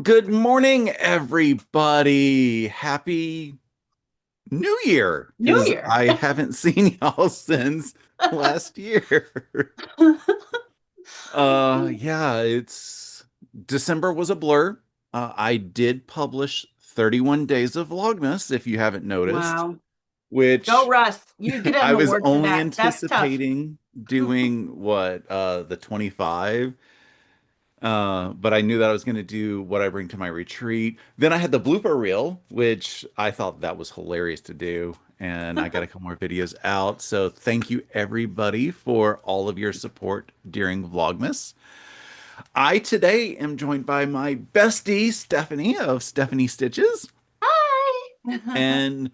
Good morning, everybody. Happy New Year, New because Year. I haven't seen y'all since last year. Yeah, it's December was a blur. I did publish 31 days of Vlogmas, if you haven't noticed, Wow. Go which Russ. You get an I was award for only that. That's tough. anticipating doing the 25. But I knew that I was going to do what I bring to my retreat. Then I had the blooper reel, which I thought that was hilarious to do. And I got a couple more videos out. So thank you everybody for all of your support during Vlogmas. I today am joined by my bestie, Stephanie of Stephanie Stitches. Hi. And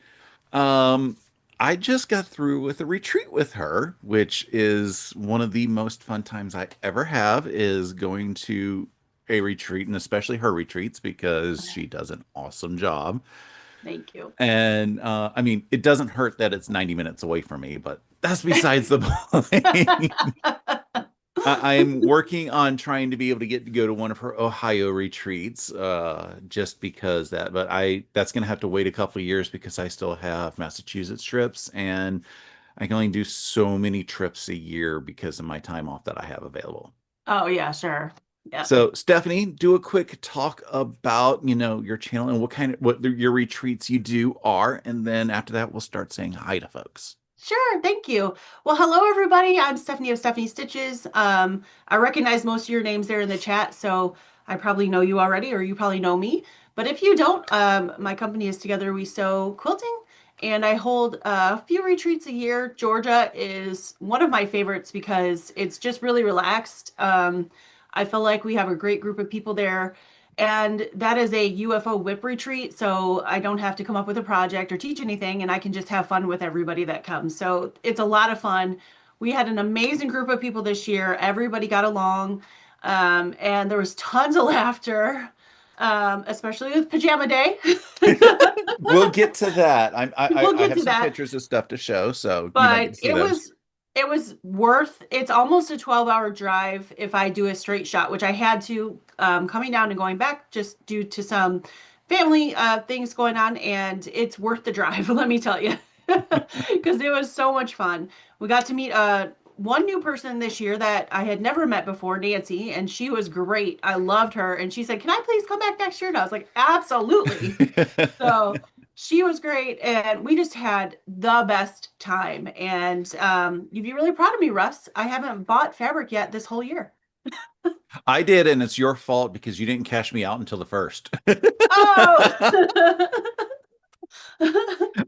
um, I just got through with a retreat with her, which is one of the most fun times I ever have, is going to a retreat, and especially her retreats because she does an awesome job. Thank you. And I mean, it doesn't hurt that it's 90 minutes away from me, but that's besides the point. I'm working on trying to be able to get to go to one of her Ohio retreats, just because but that's gonna have to wait a couple of years because I still have Massachusetts trips and I can only do so many trips a year because of my time off that I have available. Oh yeah, sure. Yeah. So, Stephanie, do a quick talk about, your channel and what your retreats you do are, and then after that we'll start saying hi to folks. Sure, thank you. Well, hello everybody. I'm Stephanie of Stephanie Stitches. I recognize most of your names there in the chat, so I probably know you already, or you probably know me. But if you don't, my company is Together We Sew Quilting, and I hold a few retreats a year. Georgia is one of my favorites because it's just really relaxed. I feel like we have a great group of people there. And that is a UFO whip retreat, so I don't have to come up with a project or teach anything, and I can just have fun with everybody that comes. So it's a lot of fun. We had an amazing group of people this year. Everybody got along, and there was tons of laughter, especially with Pajama Day. We'll get to that. We'll I get have to some that. pictures of stuff to show, so you might get But to see it those. was it was worth it's almost a 12-hour drive if I do a straight shot, which I had to coming down and going back just due to some family things going on, and it's worth the drive, let me tell you. Because it was so much fun. We got to meet one new person this year that I had never met before, Nancy, and she was great. I loved her, and she said, "Can I please come back next year?" And I was like, "Absolutely." So she was great, and we just had the best time. And you'd be really proud of me, Russ. I haven't bought fabric yet this whole year. I did, and it's your fault because you didn't cash me out until the first. Oh,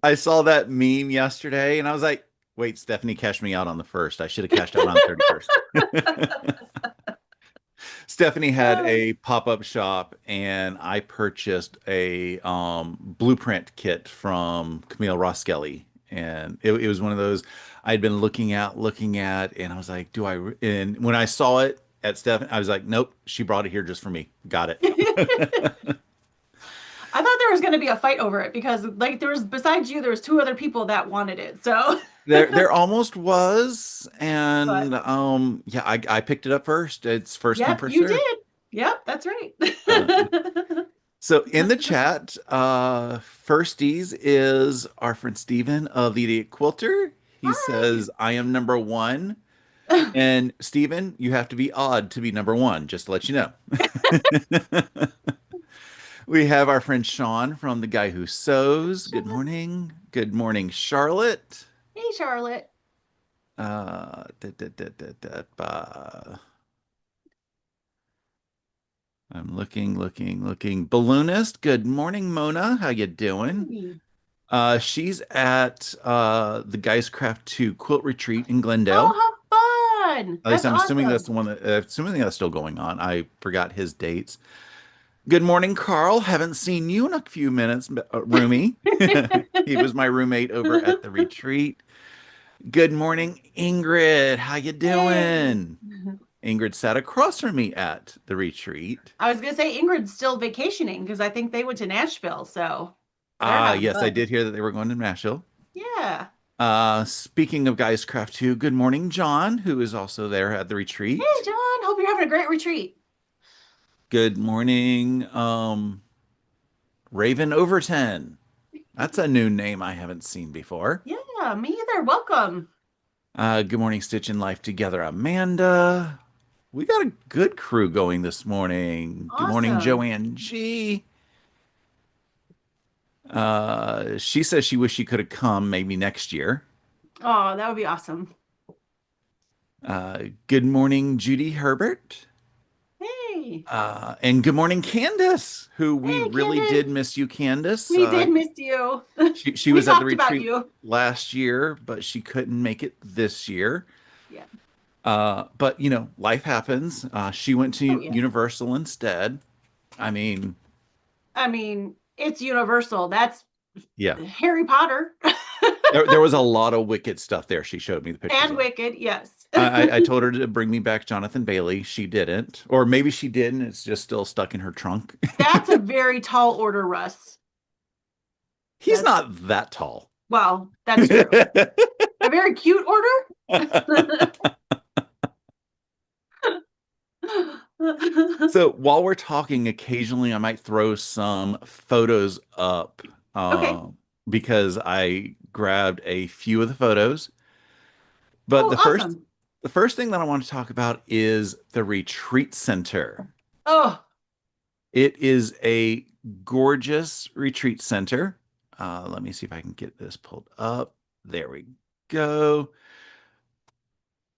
I saw that meme yesterday, and I was like, "Wait, Stephanie cashed me out on the first. I should have cashed out on the 31st." Stephanie had a pop-up shop, and I purchased a blueprint kit from Camille Roskelley, and it was one of those I'd been looking at, and I was like, "Do I?" And when I saw it at Stephanie, I was like, "Nope, she brought it here just for me. Got it." I thought there was going to be a fight over it because, like, there was besides you, there was two other people that wanted it. So, There almost was, but and yeah, I picked it up first. It's first come, yep, first you serve. did. Yep, that's right. Uh, so in the chat, firsties is our friend Steven of the Idiot Quilter. He Hi. says, I am number one. And Steven, you have to be odd to be number one, just to let you know. We have our friend Sean from The Guy Who Sews. Good morning. Good morning, Charlotte. Hey, Charlotte. Da. I'm looking. Balloonist. Good morning, Mona. How you doing? Hey. She's at the Guys Craft 2 quilt retreat in Glendale. Oh, how fun! At least That's I'm assuming that's awesome. the one assuming that's still going on. I forgot his dates. Good morning, Carl. Haven't seen you in a few minutes, roomie. He was my roommate over at the retreat. Good morning, Ingrid. How you Hey. doing? Ingrid sat across from me at the retreat. I was gonna say Ingrid's still vacationing because I think they went to Nashville, so they're Ah, having yes, I fun. did hear that they were going to Nashville. Yeah. Speaking of Guys Craft 2, good morning, John, who is also there at the Hey, retreat. John. Hope you're having a great retreat. Good morning, Raven Overton. That's a new name I haven't seen before. Yeah, me either. Welcome. Good morning, Stitch and Life Together, Amanda. We got a good crew going this morning. Good morning, Awesome. Joanne G. She says she wish she could have come maybe next year. Oh, that would be awesome. Good morning, Judy Herbert. Hey. And good morning, Candace, who we Hey, really did Candace. miss you, Candace. We did miss you. She We was at the talked about retreat you. last year, but she couldn't make it this year. Yeah. But life happens. She went Oh, to yeah. Universal instead. I mean, I mean, it's universal. That's yeah, Harry Potter there was a lot of wicked stuff there. She showed me the pictures and of. Wicked. Yes. I told her to bring me back Jonathan Bailey. She didn't, or maybe she did, and it's just still stuck in her trunk. That's a very tall order, Russ. He's That's, not that tall. well, that's true. A very cute order. So while we're talking, occasionally I might throw some photos up Okay. because I grabbed a few of the photos. But Oh, awesome. the first thing that I want to talk about is the retreat center. Oh, It is a gorgeous retreat center. Let me see if I can get this pulled up. There we go.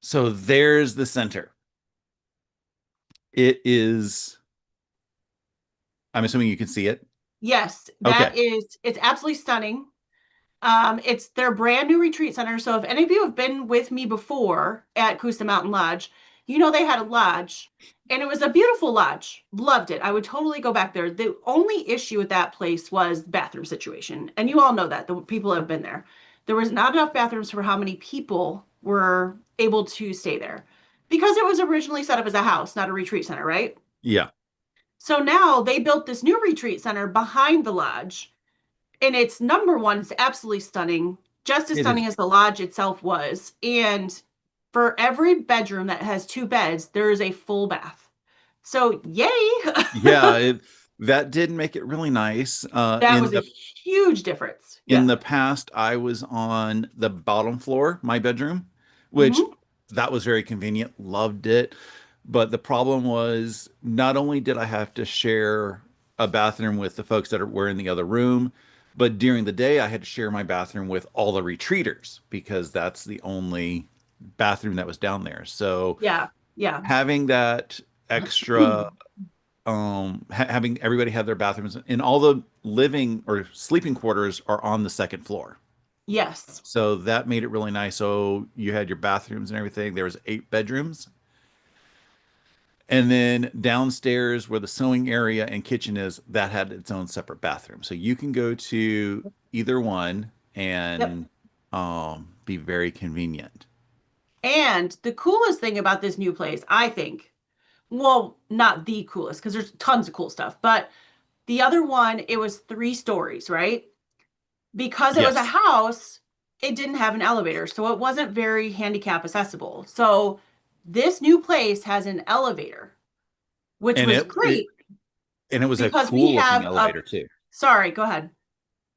So there's the center. It is, I'm assuming you can see it. yes, Okay. it's absolutely stunning. It's their brand new retreat center. So if any of you have been with me before at Coosa Mountain Lodge, you know they had a lodge and it was a beautiful lodge. Loved it. I would totally go back there. The only issue with that place was the bathroom situation. And you all know that, the people have been there. There was not enough bathrooms for how many people were able to stay there because it was originally set up as a house, not a retreat center, right? Yeah, So now they built this new retreat center behind the lodge, and it's number one, it's absolutely stunning, just as it stunning is. as the lodge itself was. And for every bedroom that has two beds, there is a full bath. So yay! Yeah, that did make it really nice. That was a huge difference. In Yeah. the past, I was on the bottom floor, my bedroom, which Hmm. that was very convenient. Loved it. But the problem was not only did I have to share a bathroom with the folks were in the other room, but during the day I had to share my bathroom with all the retreaters because that's the only bathroom that was down there. So Yeah. Yeah. having that extra having everybody have their bathrooms and all the living or sleeping quarters are on the second floor. Yes. So that made it really nice. So you had your bathrooms and everything. There was 8 bedrooms. And then downstairs where the sewing area and kitchen is, that had its own separate bathroom. So you can go to either one Yep. and be very convenient. And the coolest thing about this new place, I think, well, not the coolest, because there's tons of cool stuff, but the other one, it was 3 stories, right? Because it was a Yes. house, it didn't have an elevator, so it wasn't very handicap accessible. So this new place has an elevator, which And was it great and it was a because we cool looking have a, elevator too. sorry, go ahead.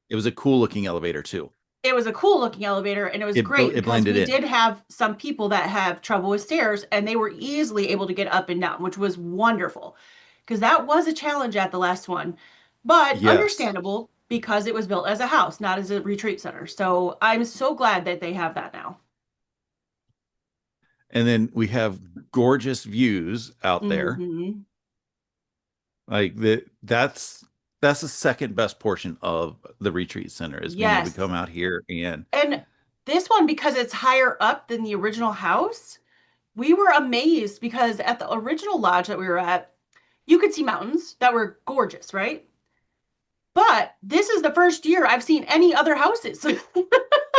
It was a cool looking elevator too. It was a cool looking elevator and it was great It because blended we in. did have some people that have trouble with stairs and they were easily able to get up and down, which was wonderful because that was a challenge at the last one, but Yes. understandable because it was built as a house, not as a retreat center. So I'm so glad that they have that now. And then we have gorgeous views out there. Hmm. Like that's the second best portion of the retreat center is being able to Yes. come out here and And this one, because it's higher up than the original house, we were amazed because at the original lodge that we were at, you could see mountains that were gorgeous, right? But this is the first year I've seen any other houses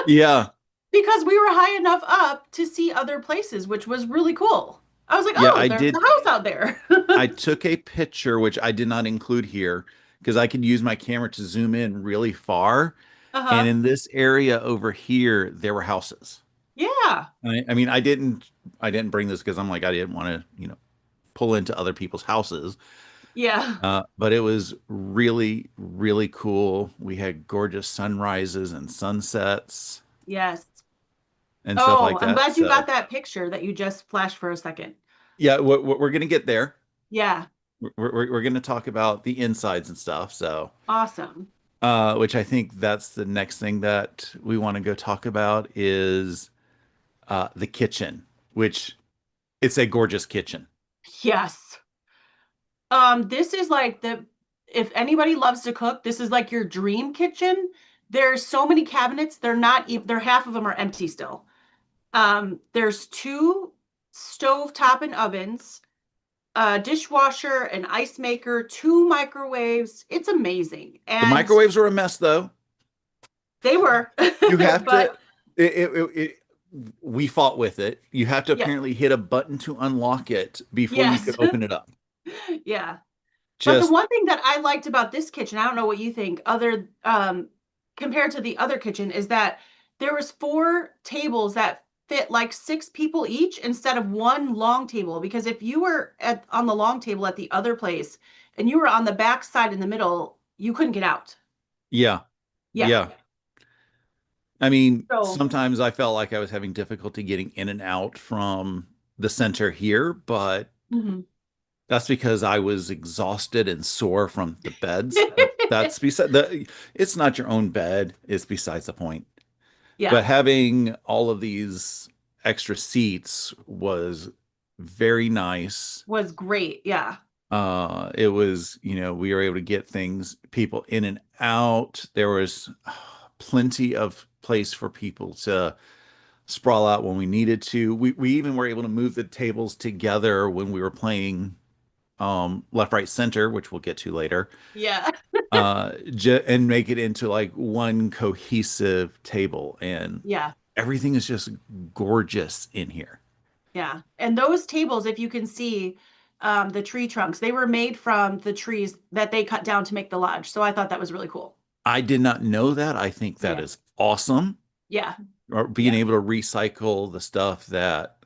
yeah, because we were high enough up to see other places, which was really cool. I was like, yeah, oh, there's the house out there. I took a picture which I did not include here because I could use my camera to zoom in really far. And Uh-huh. in this area over here, there were houses. Yeah. I mean, I didn't bring this because I'm like I didn't want to, pull into other people's houses. Yeah. But it was really, really cool. We had gorgeous sunrises and sunsets Yes. and stuff Oh, like I'm that. glad you got So, that picture that you just flashed for a second. yeah, we're going to get there. Yeah. We're going to talk about the insides and stuff. So, Awesome. which I think that's the next thing that we want to go talk about is the kitchen, which it's a gorgeous kitchen. Yes. This is like the if anybody loves to cook, this is like your dream kitchen. There's so many cabinets. They're not even they're half of them are empty still. There's two stove top and ovens, a dishwasher, an ice maker, two microwaves. It's amazing. The And microwaves are a mess, though. they were, You have to. but We fought with it. You have to yeah, apparently hit a button to unlock it before you yes. could open it up. Yeah. But the Just one thing that I liked about this kitchen, I don't know what you think, other compared to the other kitchen, is that there was four tables that fit like six people each instead of one long table. Because if you were at on the long table at the other place and you were on the back side in the middle, you couldn't get out. yeah, Yeah. yeah. I mean, So, sometimes I felt like I was having difficulty getting in and out from the center here, but mhm. that's because I was exhausted and sore from the beds. But that's beside the, it's not your own bed. It's besides the point. Yeah, But having all of these extra seats was very nice. was great. Yeah. It was, we were able to get people in and out. There was plenty of place for people to sprawl out when we needed to. We even were able to move the tables together when we were playing left, right, center, which we'll get to later, Yeah. and make it into like one cohesive table. And Yeah. everything is just gorgeous in here. Yeah. And those tables, if you can see the tree trunks, they were made from the trees that they cut down to make the lodge. So I thought that was really cool. I did not know that. I think that Yeah. is awesome. Yeah. Or being Yeah. able to recycle the stuff that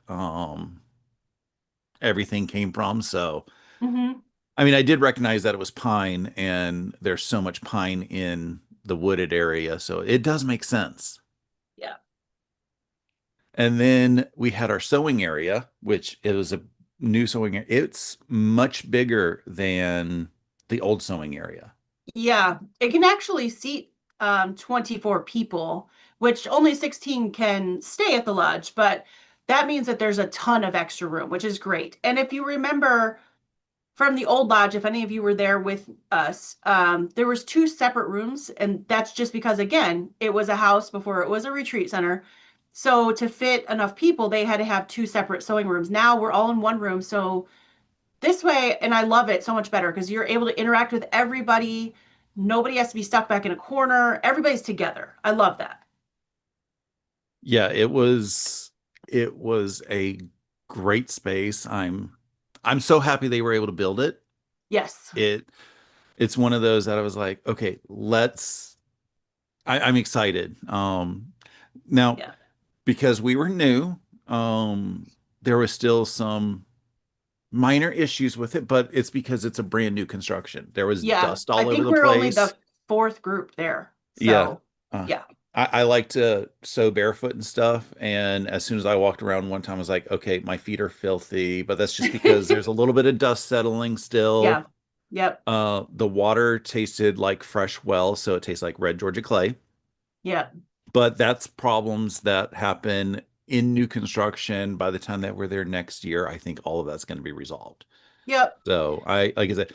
everything came from. So, Hmm. I mean, I did recognize that it was pine, and there's so much pine in the wooded area, so it does make sense. Yeah. And then we had our sewing area, which it was a new sewing area. It's much bigger than the old sewing area. Yeah. It can actually seat 24 people, which only 16 can stay at the lodge, but that means that there's a ton of extra room, which is great. And if you remember from the old lodge, if any of you were there with us, there was two separate rooms, and that's just because again, it was a house before it was a retreat center. So to fit enough people, they had to have two separate sewing rooms. Now we're all in one room. So this way, and I love it so much better because you're able to interact with everybody. Nobody has to be stuck back in a corner. Everybody's together. I love that. Yeah, it was a great space. I'm so happy they were able to build it. Yes. It it's one of those that I was like, okay, I'm excited. Now Yeah. because we were new, there was still some minor issues with it, but it's because it's a brand new construction. There was Yeah. dust I all over think the we're only place. the fourth group there. Yeah. So, Uh, yeah. I like to sew barefoot and stuff. And as soon as I walked around one time, I was like, okay, my feet are filthy, but that's just because there's a little bit of dust settling still. Yeah. Yep. The water tasted like fresh well, so it tastes like red Georgia clay. Yep. But that's problems that happen in new construction. By the time that we're there next year, I think all of that's going to be resolved. Yep. So like I said,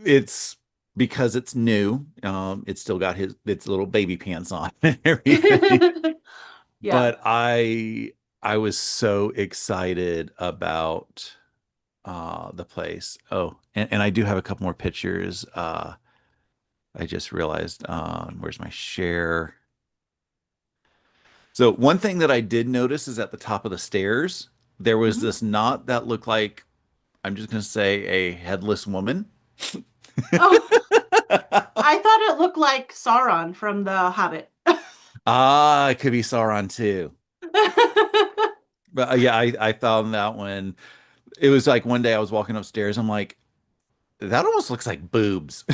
it's because it's new. It's still got its little baby pants on and everything. Yeah. But I was so excited about the place. Oh, and I do have a couple more pictures. I just realized where's my share? So one thing that I did notice is at the top of the stairs, there was Mhm. this knot that looked like, I'm just going to say, a headless woman. Oh, I thought it looked like Sauron from The Hobbit. Ah, it could be Sauron too. But yeah, I found that one. It was like one day I was walking upstairs. I'm like, that almost looks like boobs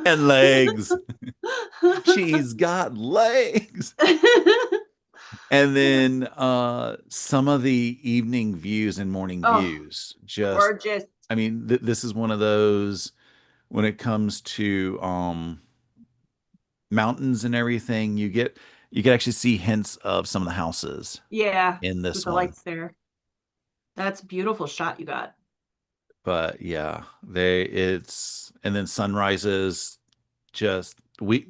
and legs. She's got legs. And then some of the evening views and morning Oh, views. Just, gorgeous. I mean, this is one of those when it comes to mountains and everything, you get actually see hints of some of the houses Yeah, in with this the one. lights there. That's a beautiful shot you got. But yeah, they it's and then sunrises just we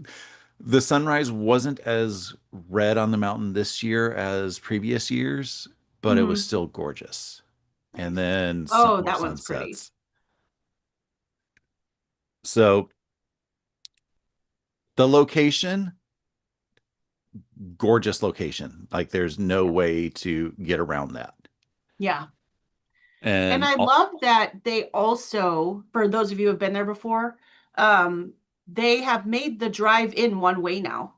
the sunrise wasn't as red on the mountain this year as previous years, but it was Hmm. still gorgeous. And Nice. then some Oh, more that one's pretty. sunsets. So the location, gorgeous location. Like there's no Yeah. way to get around that. Yeah. And And I love that they also, for those of you who have been there before, um, they have made the drive in one way now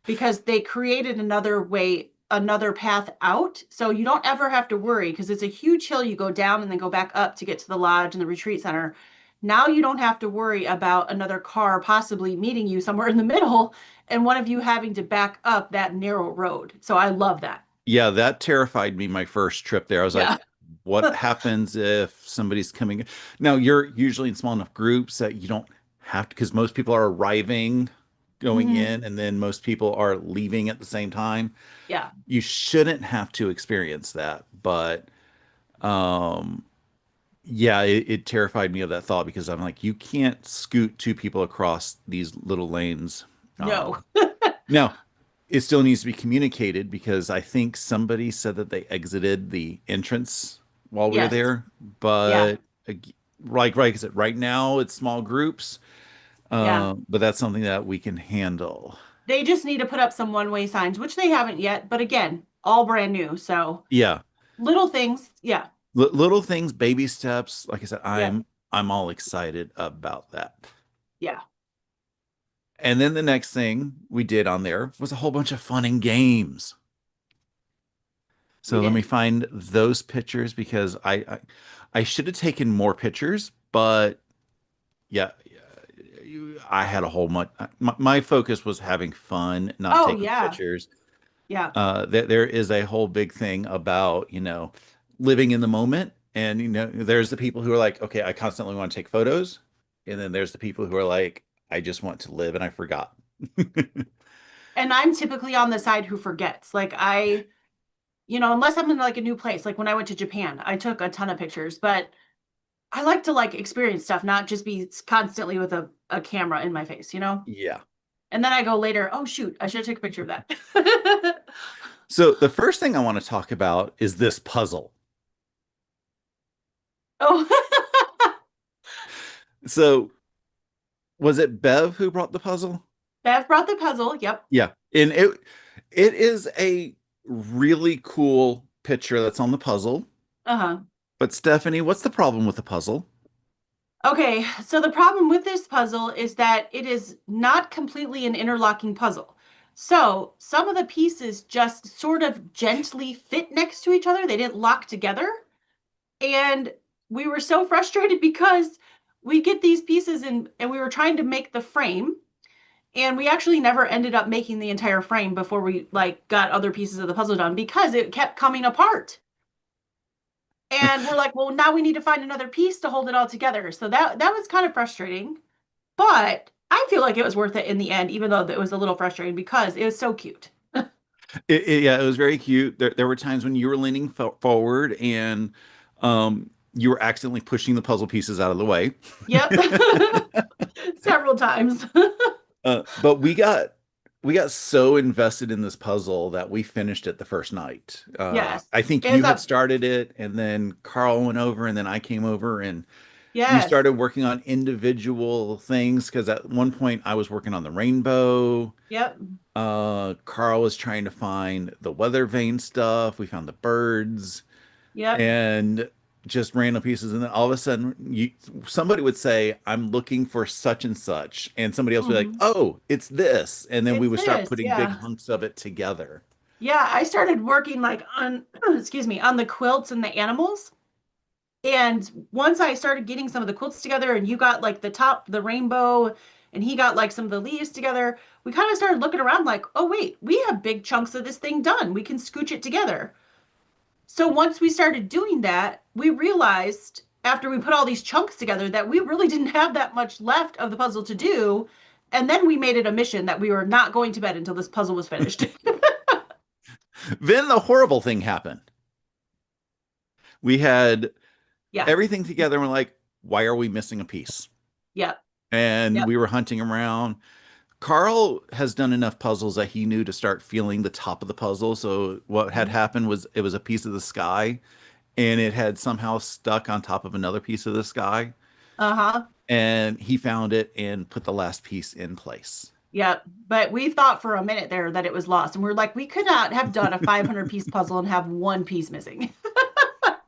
because they created another way, another path out. So you don't ever have to worry because it's a huge hill you go down and then go back up to get to the lodge and the retreat center. Now you don't have to worry about another car possibly meeting you somewhere in the middle and one of you having to back up that narrow road. So I love that. yeah, that terrified me my first trip there. I was Yeah. like, what happens if somebody's coming? Now, you're usually in small enough groups that you don't have to, because most people are arriving, going Hmm. in, and then most people are leaving at the same time. Yeah. You shouldn't have to experience that. But um, yeah, it terrified me of that thought because I'm like, you can't scoot two people across these little lanes. No. Now, it still needs to be communicated because I think somebody said that they exited the entrance while we were Yes. there. Yeah. But like I said, right now it's small groups, Yeah. but that's something that we can handle. They just need to put up some one-way signs, which they haven't yet, but again, all brand new. So Yeah, little things. Yeah. little things, baby steps. Like I said, Yep. I'm all excited about that. Yeah. And then the next thing we did on there was a whole bunch of fun and games. We So let me did. find those pictures because I should have taken more pictures, but yeah, I had a whole much. My focus was having fun, not Oh, taking yeah. pictures. Yeah. There is a whole big thing about, living in the moment. And, there's the people who are like, okay, I constantly want to take photos. And then there's the people who are like, I just want to live and I forgot. And I'm typically on the side who forgets. Like unless I'm in like a new place, like when I went to Japan, I took a ton of pictures, but I like to like experience stuff, not just be constantly with a camera in my face, you know? Yeah. And then I go later, oh shoot, I should take a picture of that. So the first thing I want to talk about is this puzzle. Oh, So was it Bev who brought the puzzle? Bev brought the puzzle. Yep. Yeah. And it is a really cool picture that's on the puzzle. Uh-huh. But Stephanie, what's the problem with the puzzle? Okay, so the problem with this puzzle is that it is not completely an interlocking puzzle. So some of the pieces just sort of gently fit next to each other. They didn't lock together. And we were so frustrated because we get these pieces and we were trying to make the frame. And we actually never ended up making the entire frame before we like got other pieces of the puzzle done because it kept coming apart. And we're like, well, now we need to find another piece to hold it all together. So that was kind of frustrating, but I feel like it was worth it in the end, even though it was a little frustrating because it was so cute. Yeah, it was very cute. There were times when you were leaning forward and you were accidentally pushing the puzzle pieces out of the way. Yep. Several times. But we got so invested in this puzzle that we finished it the first night. Yes. I think you It's had a started it, and then Carl went over, and then I came over, and we yes. started working on individual things because at one point I was working on the rainbow. Yep. Carl was trying to find the weather vane stuff. We found the birds Yep. and just random pieces. And then all of a sudden, somebody would say, I'm looking for such and such. And somebody else would be like, Hmm. oh, it's this. And then we It's would start this. putting big Yeah. hunks of it together. Yeah, I started working like on excuse me, on the quilts and the animals. And once I started getting some of the quilts together, and you got like the top, the rainbow, and he got like some of the leaves together, we kind of started looking around like, oh, wait, we have big chunks of this thing done. We can scooch it together. So once we started doing that, we realized after we put all these chunks together that we really didn't have that much left of the puzzle to do. And then we made it a mission that we were not going to bed until this puzzle was finished. Then the horrible thing happened. We had Yeah. everything together and we're like, why are we missing a piece? Yep. And Yep. we were hunting around. Carl has done enough puzzles that he knew to start feeling the top of the puzzle. So what had happened was it was a piece of the sky and it had somehow stuck on top of another piece of the sky. Uh-huh. And he found it and put the last piece in place. Yep. But we thought for a minute there that it was lost. And we're like, we could not have done a 500 piece puzzle and have one piece missing.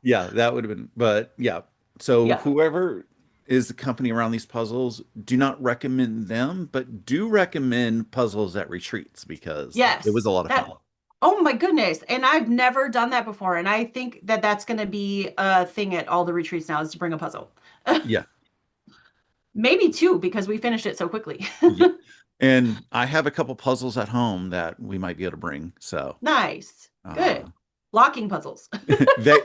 Yeah, that would have been, but yeah. So Yep. whoever is the company around these puzzles, do not recommend them, but do recommend puzzles at retreats because it was Yes. a lot of That, fun. oh my goodness. And I've never done that before. And I think that that's going to be a thing at all the retreats now is to bring a puzzle. Yeah. Maybe two because we finished it so quickly. Yeah. And I have a couple puzzles at home that we might be able to bring. So, Nice. uh, Good. Locking puzzles. they,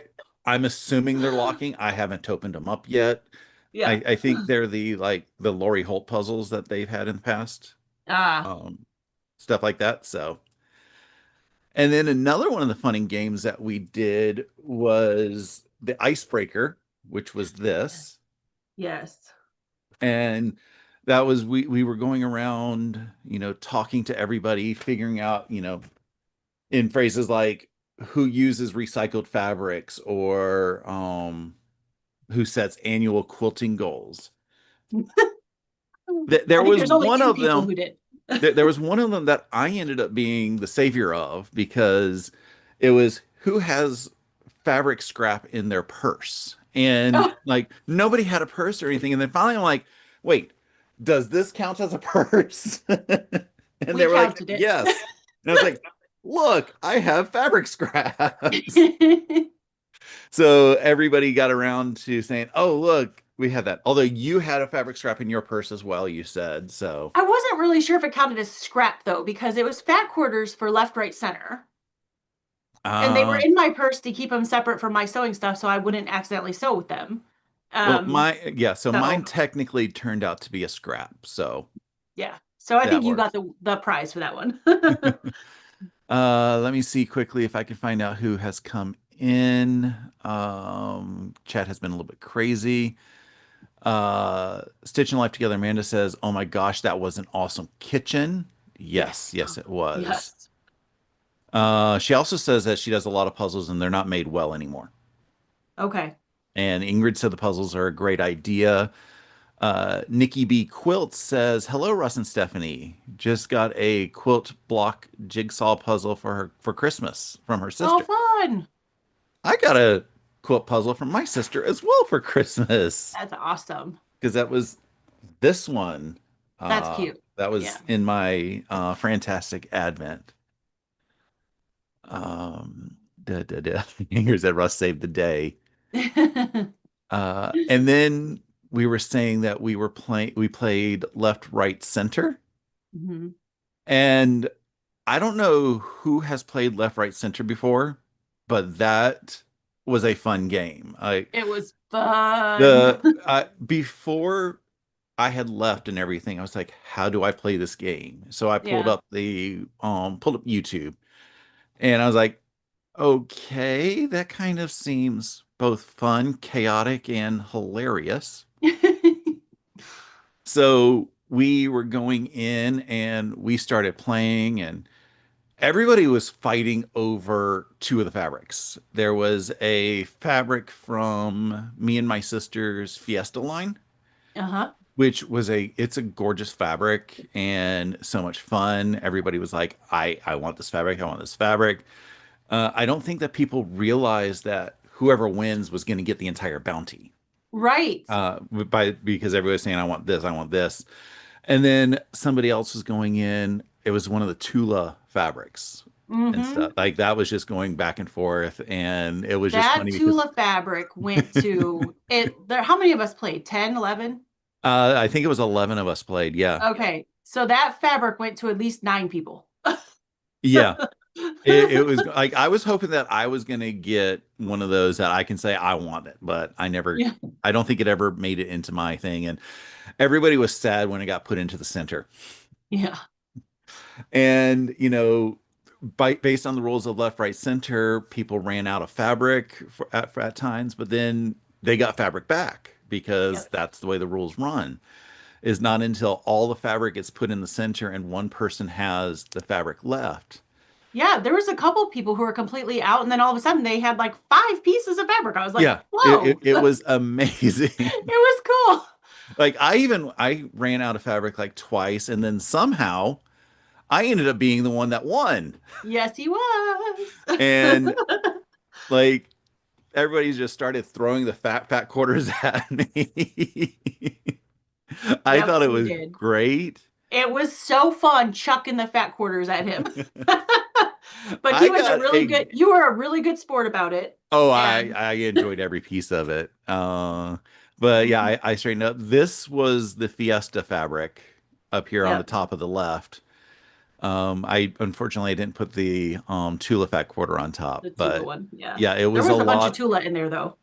I'm assuming they're locking. I haven't opened them up yet. Yeah. I think they're the like the Lori Holt puzzles that they've had in the past, Ah, um, stuff like that. So, and then another one of the funny games that we did was the icebreaker, which was this. yes. And that was we were going around, talking to everybody, figuring out, in phrases like who uses recycled fabrics or who sets annual quilting goals. There I think was there's only one two of people them who did. there was one of them that I ended up being the savior of because it was who has fabric scrap in their purse. And Oh, like nobody had a purse or anything. And then finally I'm like, wait, does this count as a purse? And they we were like, counted it. yes. And I was like, look, I have fabric scraps. So everybody got around to saying, oh, look, we had that. Although you had a fabric scrap in your purse as well, you said. So I wasn't really sure if it counted as scrap though, because it was fat quarters for left, right, center. And they were uh in my purse to keep them separate from my sewing stuff so I wouldn't accidentally sew with them. well, Um, so mine so technically turned out to be a scrap. So yeah. So I that think you got works. the prize for that one. Let me see quickly if I can find out who has come in. Chat has been a little bit crazy. Stitching Life Together, Amanda says, "Oh my gosh, that was an awesome kitchen." Yes, Yes. yes, it was. Yes. She also says that she does a lot of puzzles and they're not made well anymore. Okay. And Ingrid said the puzzles are a great idea. Nikki B. Quilt says, "Hello, Russ and Stephanie. Just got a quilt block jigsaw puzzle for Christmas from her Oh, sister. fun. I got a quilt puzzle from my sister as well for Christmas That's awesome. because that was this one. That's cute. That Yeah. was in my Fantastic Advent. Here's that Russ saved the day. And then we were saying that we played left, right, center. Mhm. And I don't know who has played left, right, center before, but that was a fun game. It was fun. The before I had left and everything, I was like, how do I play this game? So I Yeah. pulled up YouTube and I was like, okay, that kind of seems both fun, chaotic, and hilarious. So we were going in and we started playing, and everybody was fighting over two of the fabrics. There was a fabric from me and my sister's Fiesta line, Uh-huh. which was it's a gorgeous fabric and so much fun. Everybody was like, I want this fabric, I want this fabric. I don't think that people realized that whoever wins was going to get the entire bounty. Right. Because everybody was saying, I want this, I want this. And then somebody else was going in. It was one of the Tula fabrics. and Mm-hmm. stuff. Like that was just going back and forth, and it was just That funny because Tula fabric went to it. There, how many of us played? 10, 11? I think it was 11 of us played. Yeah. Okay. So that fabric went to at least 9 people. Yeah. It was like I was hoping that I was gonna get one of those that I can say I want it, but Yeah. I don't think it ever made it into my thing. And everybody was sad when it got put into the center. Yeah. And, based on the rules of left, right, center, people ran out of fabric at times, but then they got fabric back because Yep. that's the way the rules run. Is not until all the fabric gets put in the center and one person has the fabric left. Yeah, there was a couple people who were completely out, and then all of a sudden they had like 5 pieces of fabric. I was like, Yeah, whoa, it it was amazing. was cool. Like I ran out of fabric like twice, and then somehow I ended up being the one that won. Yes, he was. And like everybody just started throwing the fat quarters at me. I Yep, thought it we was did. great. It was so fun chucking the fat quarters at him. But he I was a got really a good, you were a really good sport about it. Oh, And I enjoyed every piece of it. But yeah, I straightened up. This was the Fiesta fabric up here on the yep, top of the left. I unfortunately I didn't put the Tula fat quarter on top, the Tula but one. Yeah. yeah, it There was a was a bunch of lot. Tula in there though.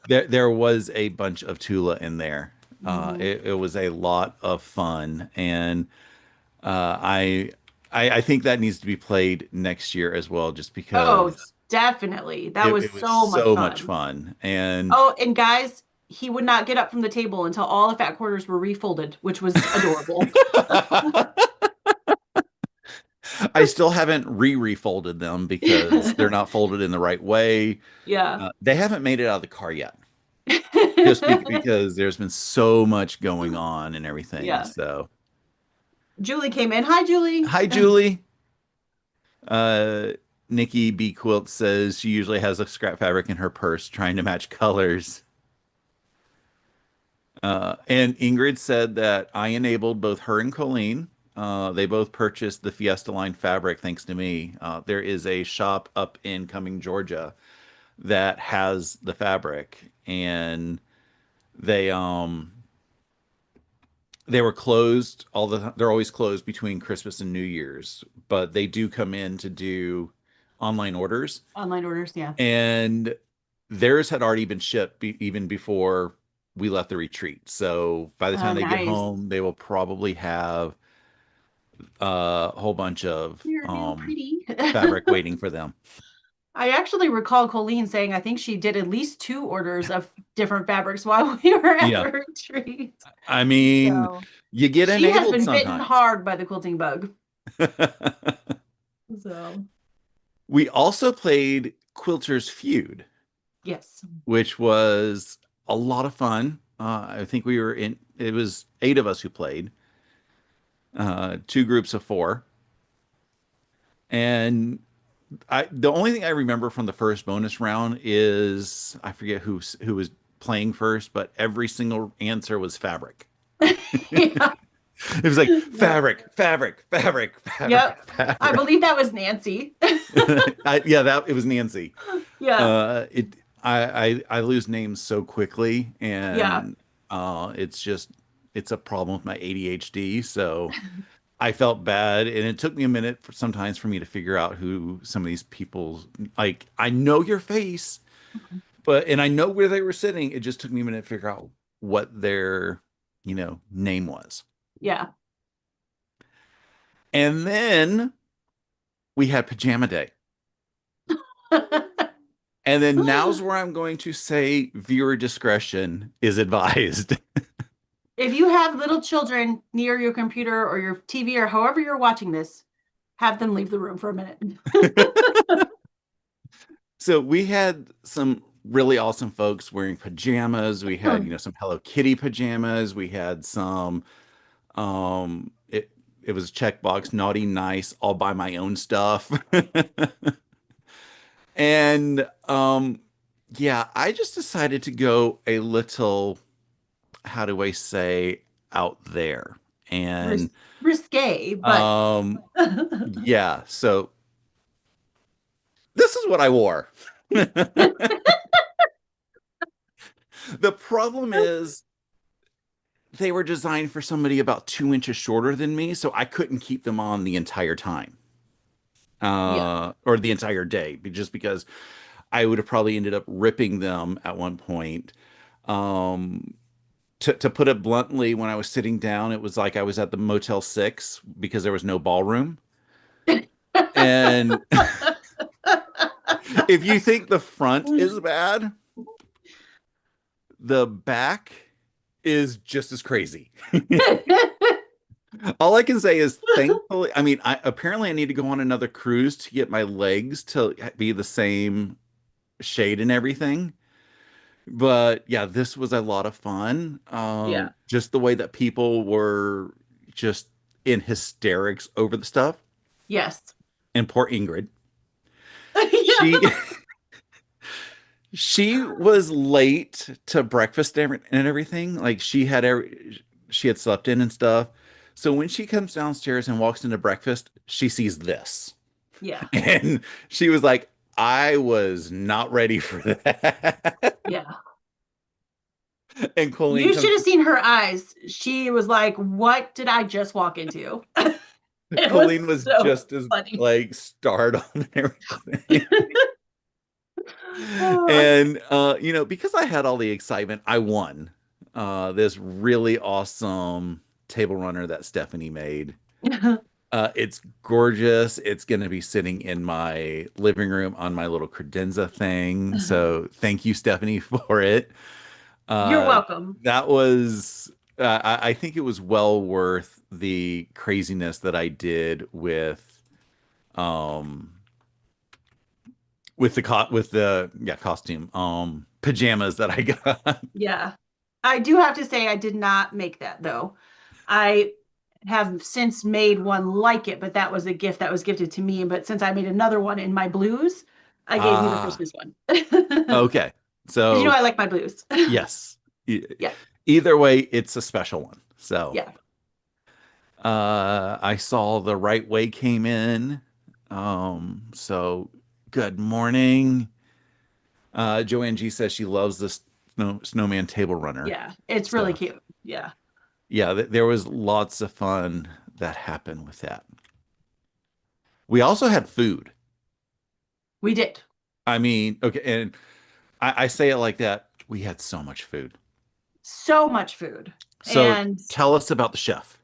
There was a bunch of Tula in there. Hmm. It was a lot of fun, and uh, I, I think that needs to be played next year as well, just Oh, because definitely. That was it was so much so much fun. fun. And Oh, and guys, he would not get up from the table until all the fat quarters were refolded, which was adorable. I still haven't refolded them because they're not folded in the right way. Yeah. They haven't made it out of the car yet, just because there's been so much going on and everything. Yeah. So, Julie came in. Hi, Julie. hi, Julie. Uh, Nikki B. Quilt says she usually has a scrap fabric in her purse trying to match colors. And Ingrid said that I enabled both her and Colleen. They both purchased the Fiesta line fabric thanks to me. There is a shop up in Cumming, Georgia that has the fabric, and they um they were closed they're always closed between Christmas and New Year's, but they do come in to do online orders, Online orders. Yeah. and theirs had already been shipped even before we left the retreat. So by the time they get Nice. home, they will probably have a whole bunch of Your new pretty. fabric waiting for them. I actually recall Colleen saying I think she did at least 2 orders of different fabrics while we were at Yeah. the retreat. I mean, So you get she has enabled been bitten sometimes. hard by the quilting bug. So We also played Quilter's Feud, yes. which was a lot of fun. I think it was 8 of us who played, 2 groups of 4. And the only thing I remember from the first bonus round is I forget who was playing first, but every single answer was fabric. Yeah. It was like Yep. fabric, Yep. I fabric. believe that was Nancy. Yeah, that it was Nancy. Yeah. It I lose names so quickly, Yeah. and it's a problem with my ADHD. So I felt bad, and it took me a minute sometimes for me to figure out who some of these people like. I know your face, and I know where they were sitting. It just took me a minute to figure out what their name was. Yeah. And then we had pajama day. And then now's where I'm going to say viewer discretion is advised. If you have little children near your computer or your TV or however you're watching this, have them leave the room for a minute. So we had some really awesome folks wearing pajamas. We had, some Hello Kitty pajamas. We had some it was checkbox naughty nice all by my own stuff. And yeah, I just decided to go a little, how do I say, out there. And Risque, but um yeah, so This is what I wore. The problem is they were designed for somebody about 2 inches shorter than me, so I couldn't keep them on the entire time, Yeah. or the entire day, just because I would have probably ended up ripping them at one point. Um, to put it bluntly, when I was sitting down, it was like I was at the Motel 6 because there was no ballroom. And if you think the front is bad, the back is just as crazy. All I can say is thankfully, I mean, apparently I need to go on another cruise to get my legs to be the same shade and everything. But yeah, this was a lot of fun. Yeah. Just the way that people were just in hysterics over the stuff. Yes. And poor Ingrid. Yeah. She she was late to breakfast and everything. Like she had slept in and stuff. So when she comes downstairs and walks into breakfast, she sees this. Yeah. And she was like, I was not ready for that. Yeah. And Colleen You should comes have seen her eyes. She was like, "What did I just walk into?" It Colleen was was so just as funny. like startled and everything. Oh. And because I had all the excitement, I won this really awesome table runner that Stephanie made. It's gorgeous. It's going to be sitting in my living room on my little credenza thing. So thank you, Stephanie, for it. You're Uh, welcome. that was, I think it was well worth the craziness that I did um, with the yeah costume, pajamas that I got. Yeah. I do have to say I did not make that though. I have since made one like it, but that was a gift that was gifted to me. But since I made another one in my blues, I gave you the Ah, Christmas one. Because okay. you know So I like my blues. yes. E- Yeah. Either way, it's a special one. So Yeah. I saw the right way came in. So good morning. Joanne G says she loves this snowman table runner. Yeah. It's really So cute. Yeah. yeah, there was lots of fun that happened with that. We also had food. We did. I mean, okay, and I say it like that. We had so much food. So much food. So And tell us about the chef.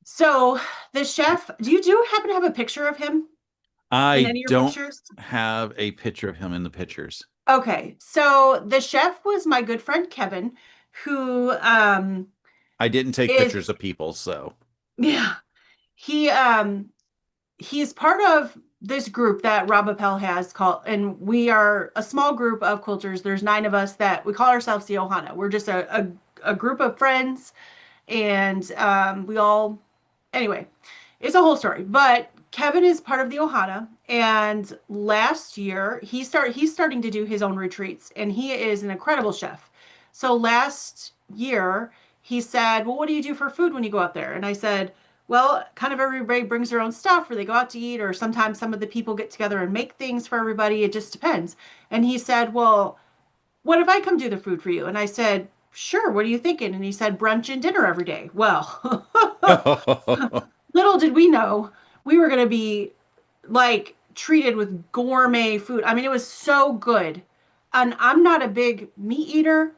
so the chef, do you happen to have a picture of him in I any of your don't pictures? have a picture of him in the pictures. Okay. So the chef was my good friend Kevin, who I didn't take is pictures of people, so yeah, he he's part of this group that Rob Appel has called, and we are a small group of quilters. There's 9 of us that we call ourselves the Ohana. We're just a group of friends, and we all anyway, it's a whole story. But Kevin is part of the Ohana, and last year he's starting to do his own retreats, and he is an incredible chef. So last year he said, "Well, what do you do for food when you go out there?" And I said, "Well, kind of everybody brings their own stuff, or they go out to eat, or sometimes some of the people get together and make things for everybody. It just depends." And he said, "Well, what if I come do the food for you?" And I said, "Sure, what are you thinking?" And he said, "Brunch and dinner every day." Well, little did we know we were going to be like treated with gourmet food. I mean, it was so good. And I'm not a big meat eater,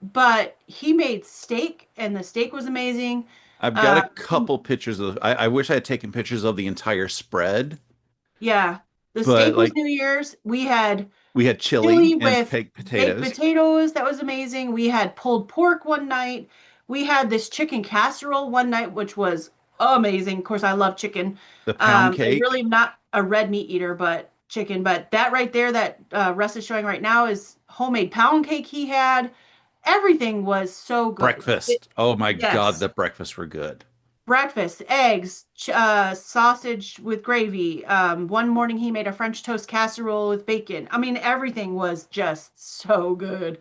but he made steak and the steak was amazing. I've got a Uh, couple pictures of. I wish I had taken pictures of the entire spread, yeah, the but steak was like New Year's. We had we had chili chili and with baked baked potatoes, potatoes. That was amazing. We had pulled pork one night. We had this chicken casserole one night, which was amazing. Of course, I love chicken. the pound I really cake, am not a red meat eater, but chicken. But that right there, that Russ is showing right now, is homemade pound cake he had. Everything was so good. breakfast. Oh my God, Yes, the breakfasts were good. breakfast, eggs, sausage with gravy. One morning he made a French toast casserole with bacon. I mean, everything was just so good.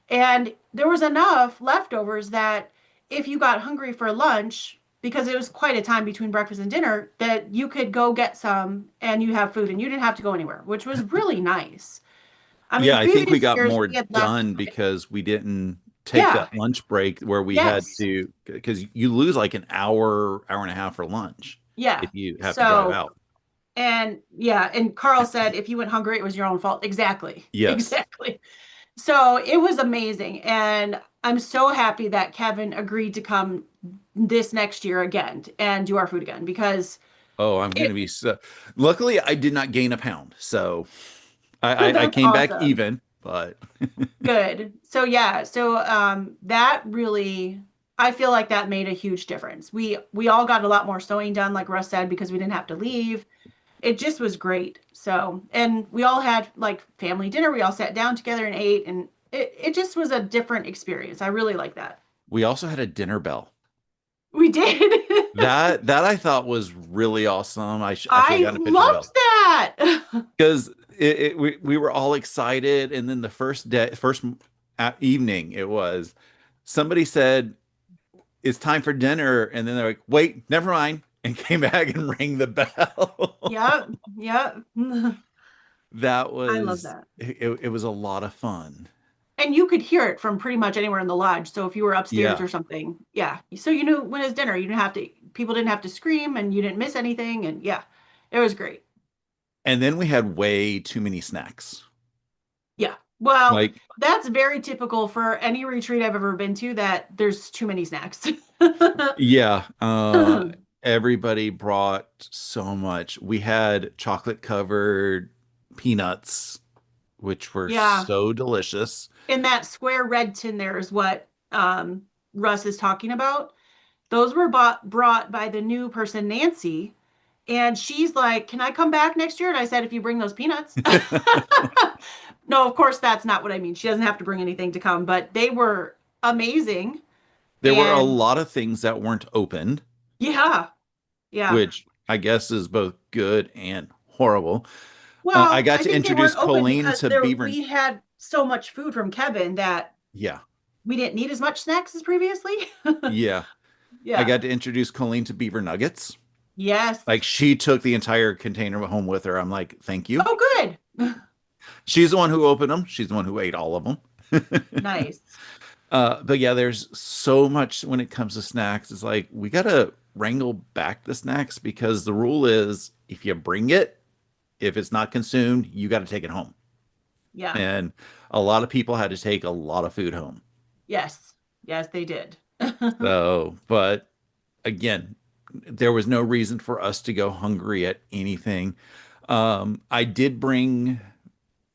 And there was enough leftovers that if you got hungry for lunch, because it was quite a time between breakfast and dinner that you could go get some and you have food and you didn't have to go anywhere, which was really nice. I mean, Yeah, I think we previous got years more we had left. done because we didn't take Yeah. that lunch break where we had Yes. to, because you lose like an hour, hour and a half for lunch Yeah. if you have to drive So, out. and yeah, and Carl said if you went hungry, it was your own fault. Exactly. Yes. Exactly. So it was amazing. And I'm so happy that Kevin agreed to come this next year again and do our food again because Oh, I'm it, gonna be so. Luckily, I did not gain a pound, so I that's came back awesome. even. But Good. So yeah, so that really I feel like that made a huge difference. We all got a lot more sewing done, like Russ said, because we didn't have to leave. It just was great. So, and we all had like family dinner. We all sat down together and ate, and it just was a different experience. I really like that. we also had a dinner bell. We did. That I thought was really awesome. I should have I gotten a picture of the loved bell that. because we were all excited, and then the first day, evening, it was somebody said it's time for dinner, and then they're like, wait, never mind, and came back and rang the bell. Yep. Yep. That I love was that. it was a lot of fun. And you could hear it from pretty much anywhere in the lodge. So if you were upstairs Yeah. or something, yeah. So you knew when it was dinner. You didn't have to, people didn't have to scream and you didn't miss anything. And yeah, it was great. And then we had way too many snacks. Yeah. Well, Like, that's very typical for any retreat I've ever been to that there's too many snacks. yeah, everybody brought so much. We had chocolate covered peanuts, which were Yeah. so delicious. In that square red tin there is what Russ is talking about. Those were brought by the new person, Nancy. And she's like, "Can I come back next year?" And I said, "If you bring those peanuts." No, of course, that's not what I mean. She doesn't have to bring anything to come, but they were amazing. There were a And lot of things that weren't opened, yeah, yeah. which I guess is both good and horrible. I Well, got I to think they introduce weren't open Colleen because to there Beaver. we had so much food from Kevin that Yeah, we didn't need as much snacks as previously. yeah. I Yeah. got to introduce Colleen to Beaver Nuggets. Yes. Like she took the entire container home with her. I'm like, thank you. Oh, good. She's the one who opened them. She's the one who ate all of them. Nice. But yeah, there's so much when it comes to snacks. It's like we gotta wrangle back the snacks because the rule is if you bring it, if it's not consumed, you got to take it home. Yeah. And a lot of people had to take a lot of food home. Yes. Yes, they did. So, but again, there was no reason for us to go hungry at anything. I did bring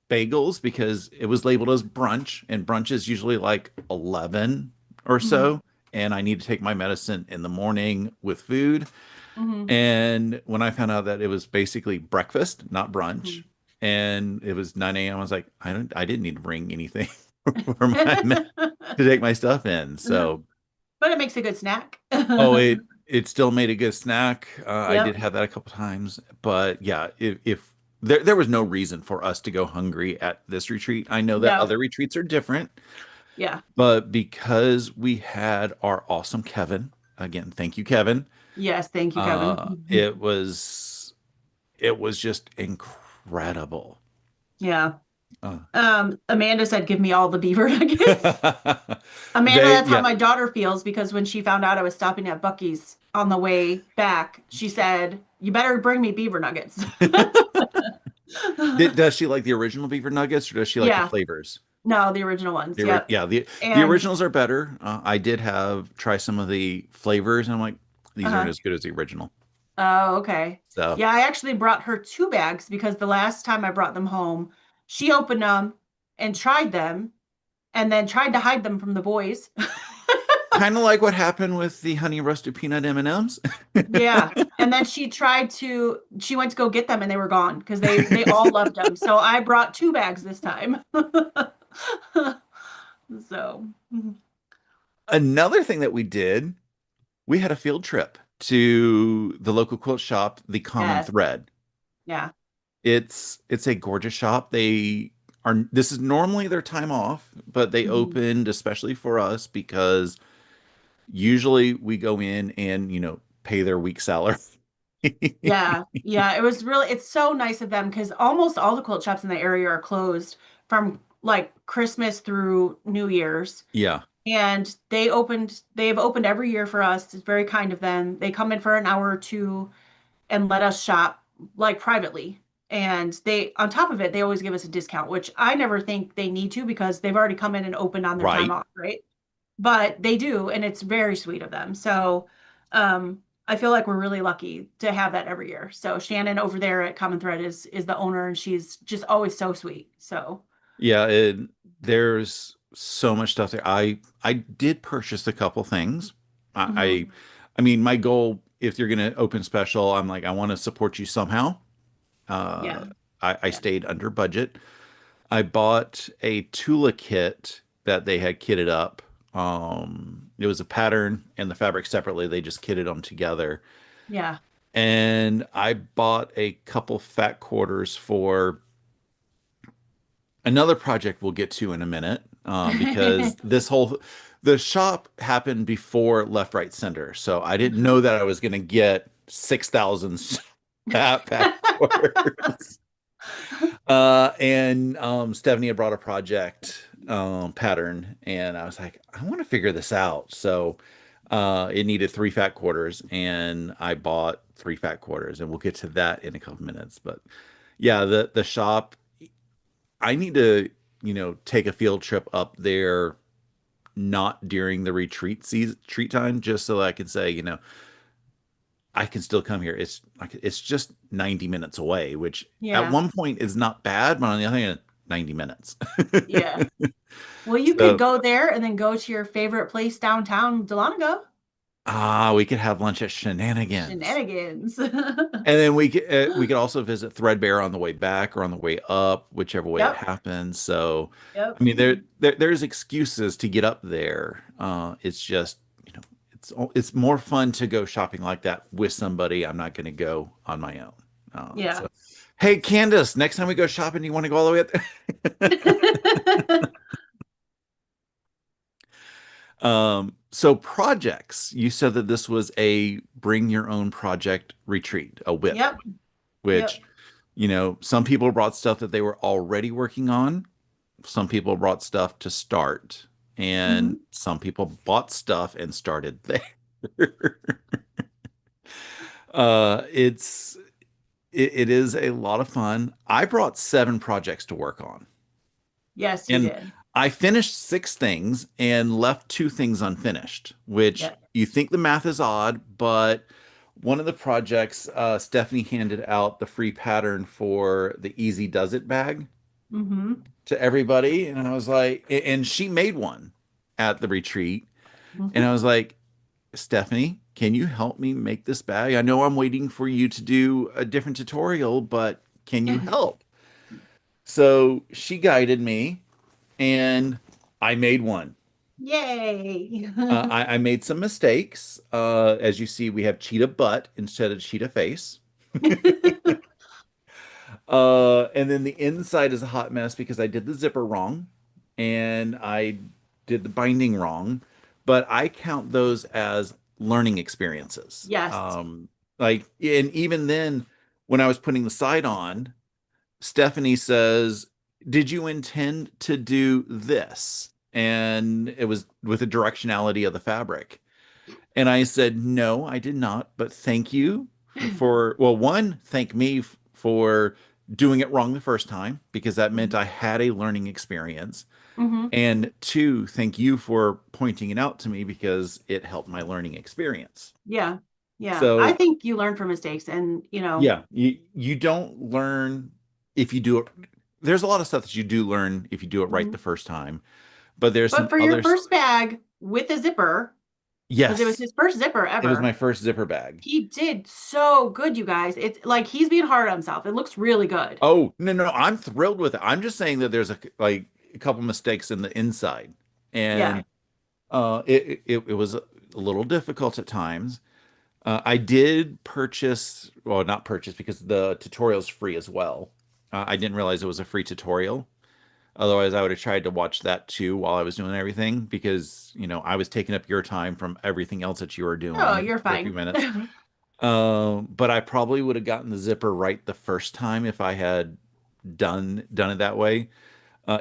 bagels because it was labeled as brunch, and brunch is usually like 11 or Hmm. so. And I need to take my medicine in the morning with food. Hmm. And when I found out that it was basically breakfast, not Hmm. brunch, and it was 9 a.m., I was like, I didn't need to bring anything for my to take my stuff in. So, But it makes a good snack. oh, it still made a good snack. I did Yep. have that a couple times, but yeah, if there was no reason for us to go hungry at this retreat. I know that No. other retreats are different, Yeah. but because we had our awesome Kevin, again, thank you, Kevin. Yes. Thank you, Kevin. Uh, it was it was just incredible. Yeah. Uh, Amanda said, "Give me all the beaver nuggets." Amanda, they that's how yeah my daughter feels because when she found out I was stopping at Bucky's on the way back, she said, "You better bring me beaver nuggets." does she like the original beaver nuggets or does she like the Yeah. flavors? No, the original ones. Yep. Yeah, the And originals are better. I did have try some of the flavors, and I'm like, these aren't uh-huh. as good as the original. Oh, okay. So Yeah, I actually brought her two bags because the last time I brought them home, she opened them and tried them and then tried to hide them from the boys. kind of like what happened with the honey roasted peanut M&Ms. Yeah. And then she went to go get them and they were gone because they all loved them. So I brought two bags this time. So, Another thing that we did, we had a field trip to the local quilt shop, The Common yes. Thread. Yeah. It's a gorgeous shop. They are this is normally their time off, but they Mhm. opened especially for us because Usually we go in and, pay their week salary. Yeah, yeah, it's so nice of them because almost all the quilt shops in the area are closed from like Christmas through New Year's. Yeah, And they've opened every year for us. It's very kind of them. They come in for an hour or two and let us shop like privately. And on top of it, they always give us a discount, which I never think they need to because they've already come in and opened on their time right. off, right? But they do, and it's very sweet of them. So, I feel like we're really lucky to have that every year. So Shannon over there at Common Thread is the owner, and she's just always so sweet. So, Yeah, there's so much stuff there. I did purchase a couple things. I mhm, I, I mean, my goal, if you're gonna open special, I'm like, I want to support you somehow. Uh, yeah, I yeah, stayed under budget. I bought a Tula kit that they had kitted up. It was a pattern and the fabric separately. They just kitted them together. yeah. And I bought a couple fat quarters for another project we'll get to in a minute, because the shop happened before Left, Right, Center. So I didn't know that I was going to get 6,000 fat quarters. And Stephanie had brought a project pattern, and I was like, I want to figure this out. So it needed three fat quarters, and I bought three fat quarters, and we'll get to that in a couple minutes. But yeah, the shop, I need to, take a field trip up there, not during the retreat season, retreat time, just so I can say, I can still come here. It's like it's just 90 minutes away, which at Yeah, one point is not bad, but on the other hand, 90 minutes. yeah. Well, you could So, go there and then go to your favorite place downtown, Dahlonega. we could have lunch at Shenanigans. Shenanigans. And then we could also visit Threadbare on the way back or on the way up, whichever way it Yep, happens. So, yep. I mean, there's excuses to get up there. It's just, it's more fun to go shopping like that with somebody. I'm not going to go on my own. Yeah. So, hey, Candace, next time we go shopping, you want to go all the way up there? So projects, you said that this was a bring your own project retreat, a whip, Yep, which, yep. some people brought stuff that they were already working on. Some people brought stuff to start, and Hmm. some people bought stuff and started there. It's it is a lot of fun. I brought seven projects to work on, Yes, you and did. I finished six things and left two things unfinished, which Yep. you think the math is odd, but one of the projects, Stephanie handed out the free pattern for the Easy Does It bag Hmm. to everybody. And I was like, and she made one at the retreat. And Hmm. I was like, Stephanie, can you help me make this bag? I know I'm waiting for you to do a different tutorial, but can you help? So she guided me and I made one. Yay. I made some mistakes. As you see, we have cheetah butt instead of cheetah face. And then the inside is a hot mess because I did the zipper wrong and I did the binding wrong, but I count those as learning experiences. Yes. And even then, when I was putting the side on, Stephanie says, "Did you intend to do this?" And it was with the directionality of the fabric. And I said, "No, I did not, but thank you well, one, thank me for doing it wrong the first time because that meant I had a learning experience. Hmm. And two, thank you for pointing it out to me because it helped my learning experience." Yeah. Yeah. I So, think you learn from mistakes and, yeah, you don't learn if you do it. There's a lot of stuff that you do learn if you do it right mhm. the first time, but there's But some for your others. first bag with a zipper, because it was Yes, his first zipper it was my ever, first zipper bag. he did so good, you guys. It's like he's being hard on himself. It looks really good. Oh, no, no, I'm thrilled with it. I'm just saying that there's a couple mistakes in the inside. Yeah. And it was a little difficult at times. I did purchase, well, not purchase because the tutorial's free as well. I didn't realize it was a free tutorial. Otherwise, I would have tried to watch that too while I was doing everything because, I was taking up your time from everything else that you were Oh, doing you're for a few fine. minutes. But I probably would have gotten the zipper right the first time if I had done it that way.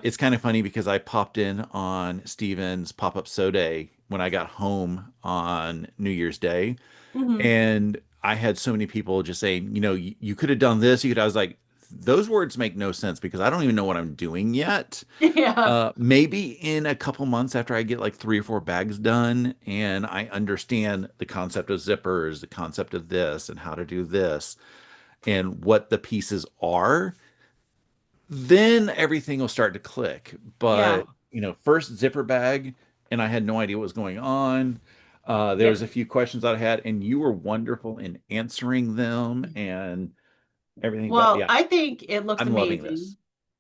It's kind of funny because I popped in on Steven's pop-up so day when I got home on New Year's Day, Hmm. and I had so many people just saying, you could have done this. I was like, those words make no sense because I don't even know what I'm doing yet. Yeah. Maybe in a couple months after I get like 3 or 4 bags done and I understand the concept of zippers, the concept of this, and how to do this, and what the pieces are, then everything will start to click. Yeah. But, first zipper bag, and I had no idea what was going on. There was Yep. a few questions that I had, and you were wonderful in answering them and everything. But Well, yeah, I think it looks I'm loving this. amazing.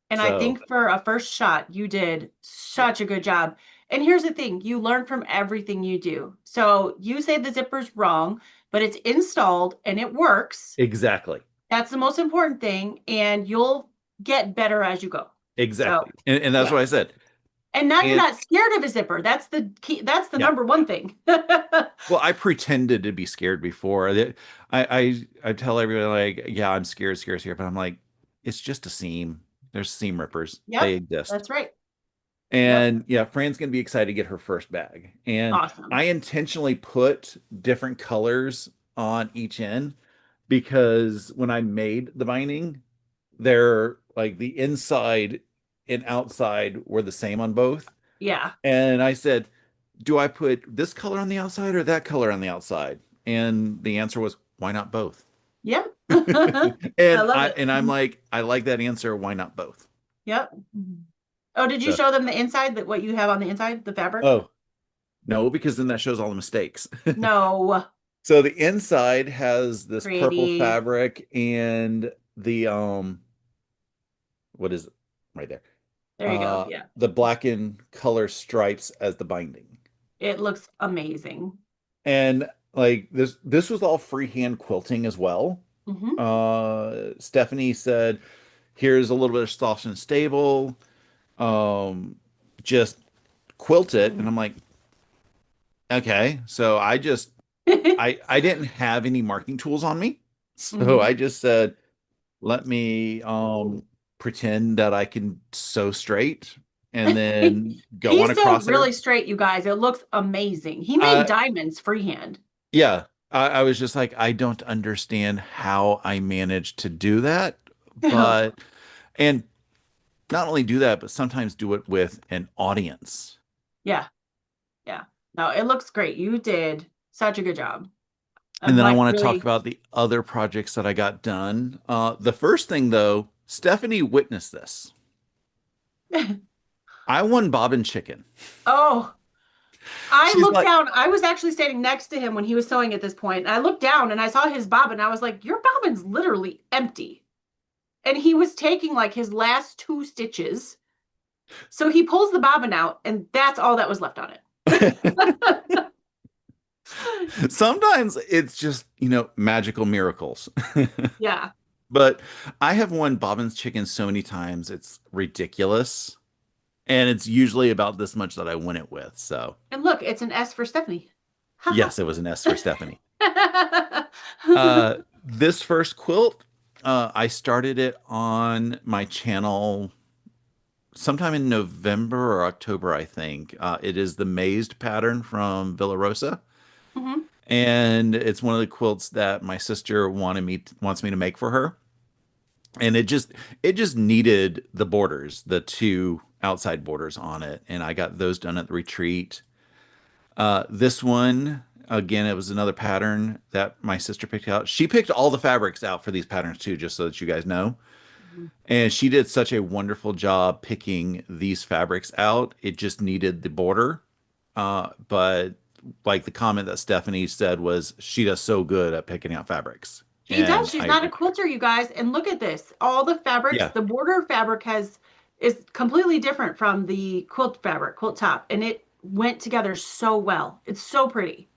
And I So think for a first shot, you did yeah, such a good job. And here's the thing, you learn from everything you do. So you say the zipper's wrong, but it's installed and it works. exactly. That's the most important thing. And you'll get better as you go. So, Exactly. And that's yeah. what I said. And now you're And not scared of a zipper. That's the key. That's the yeah, number one thing. well, I pretended to be scared before. I tell everybody like, yeah, I'm scared, scared, scared, but I'm like, it's just a seam. There's seam rippers. They Yep, exist. that's right. Yep. And yeah, Fran's gonna be excited to get her first bag. And I Awesome. intentionally put different colors on each end because when I made the binding, they're like the inside and outside were the same on both. Yeah. And I said, do I put this color on the outside or that color on the outside? And the answer was, why not both? Yeah. I And love I it. and I'm like, I like that answer. Why not both? Yep. Oh, did you So, show them the inside that what you have on the inside, the fabric? oh no, because then that shows all the mistakes. No. So the inside has this purple Pretty. fabric and the what is it? Right there. There you go. Yeah. The blackened color stripes as the binding. It looks amazing. And like this was all freehand quilting as well. Hmm. Stephanie said, here's a little bit of soft and stable. Um, just quilt it. And I'm like, okay. So I didn't have any marking tools on me. So Hmm. I just said, let me pretend that I can sew straight and then go He on a sewed crosser. really straight, you guys. It looks amazing. He made Uh diamonds freehand. yeah. I was just like, I don't understand how I managed to do that, but and not only do that, but sometimes do it with an audience. Yeah. Yeah. No, it looks great. You did such a good job. And I'm then I like want to talk really. about the other projects that I got done. The first thing, though, Stephanie witnessed this. I won Bobbin Chicken. Oh, I She's looked like, down. I was actually standing next to him when he was sewing at this point. And I looked down and I saw his bobbin. I was like, your bobbin's literally empty. And he was taking like his last two stitches. So he pulls the bobbin out, and that's all that was left on it. sometimes it's just, magical miracles. Yeah. But I have won Bobbin's Chicken so many times, it's ridiculous. And it's usually about this much that I win it with. So, And look, it's an S for Stephanie. Haha. yes, it was an S for Stephanie. This first quilt, I started it on my channel sometime in November or October, I think. It is the mazed pattern from Villa Rosa, Hmm. and it's one of the quilts that my sister wants me to make for her. And it just needed the borders, the two outside borders on it, and I got those done at the retreat. This one, again, it was another pattern that my sister picked out. She picked all the fabrics out for these patterns too, just so that you guys know. And she did such a wonderful job picking these fabrics out. It just needed the border. But like the comment that Stephanie said was she does so good at picking out fabrics. She does. And She's I not a agree with quilter, you guys. And look at this. All the her. fabrics, Yeah. the border fabric is completely different from the quilt fabric, quilt top, and it went together so well. It's so pretty.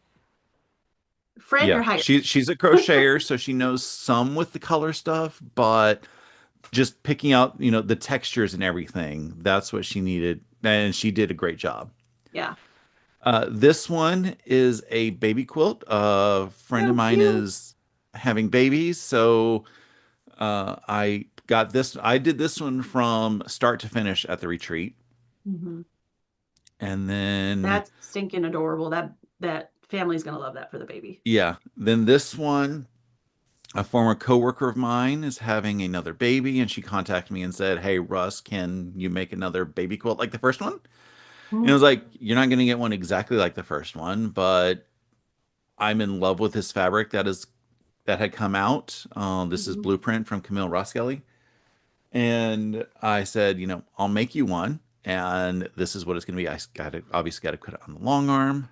Fran, Yeah. you're hired. She's a crocheter, so she knows some with the color stuff, but just picking out, you know, the textures and everything. That's what she needed, and she did a great job. Yeah. This one is a baby quilt. A friend of So mine cute. is having babies, so I got this. I did this one from start to finish at the retreat, Hmm. and then That's stinking adorable. That family's gonna love that for the baby. yeah, then this one. A former coworker of mine is having another baby, and she contacted me and said, "Hey, Russ, can you make another baby quilt like the first one?" And I was Mm-hmm. like, "You're not going to get one exactly like the first one, but I'm in love with this fabric that had come out. This is Blueprint from Camille Roskelley." And I said, "You know, I'll make you one, and this is what it's going to be. I got to obviously got to put it on the long arm."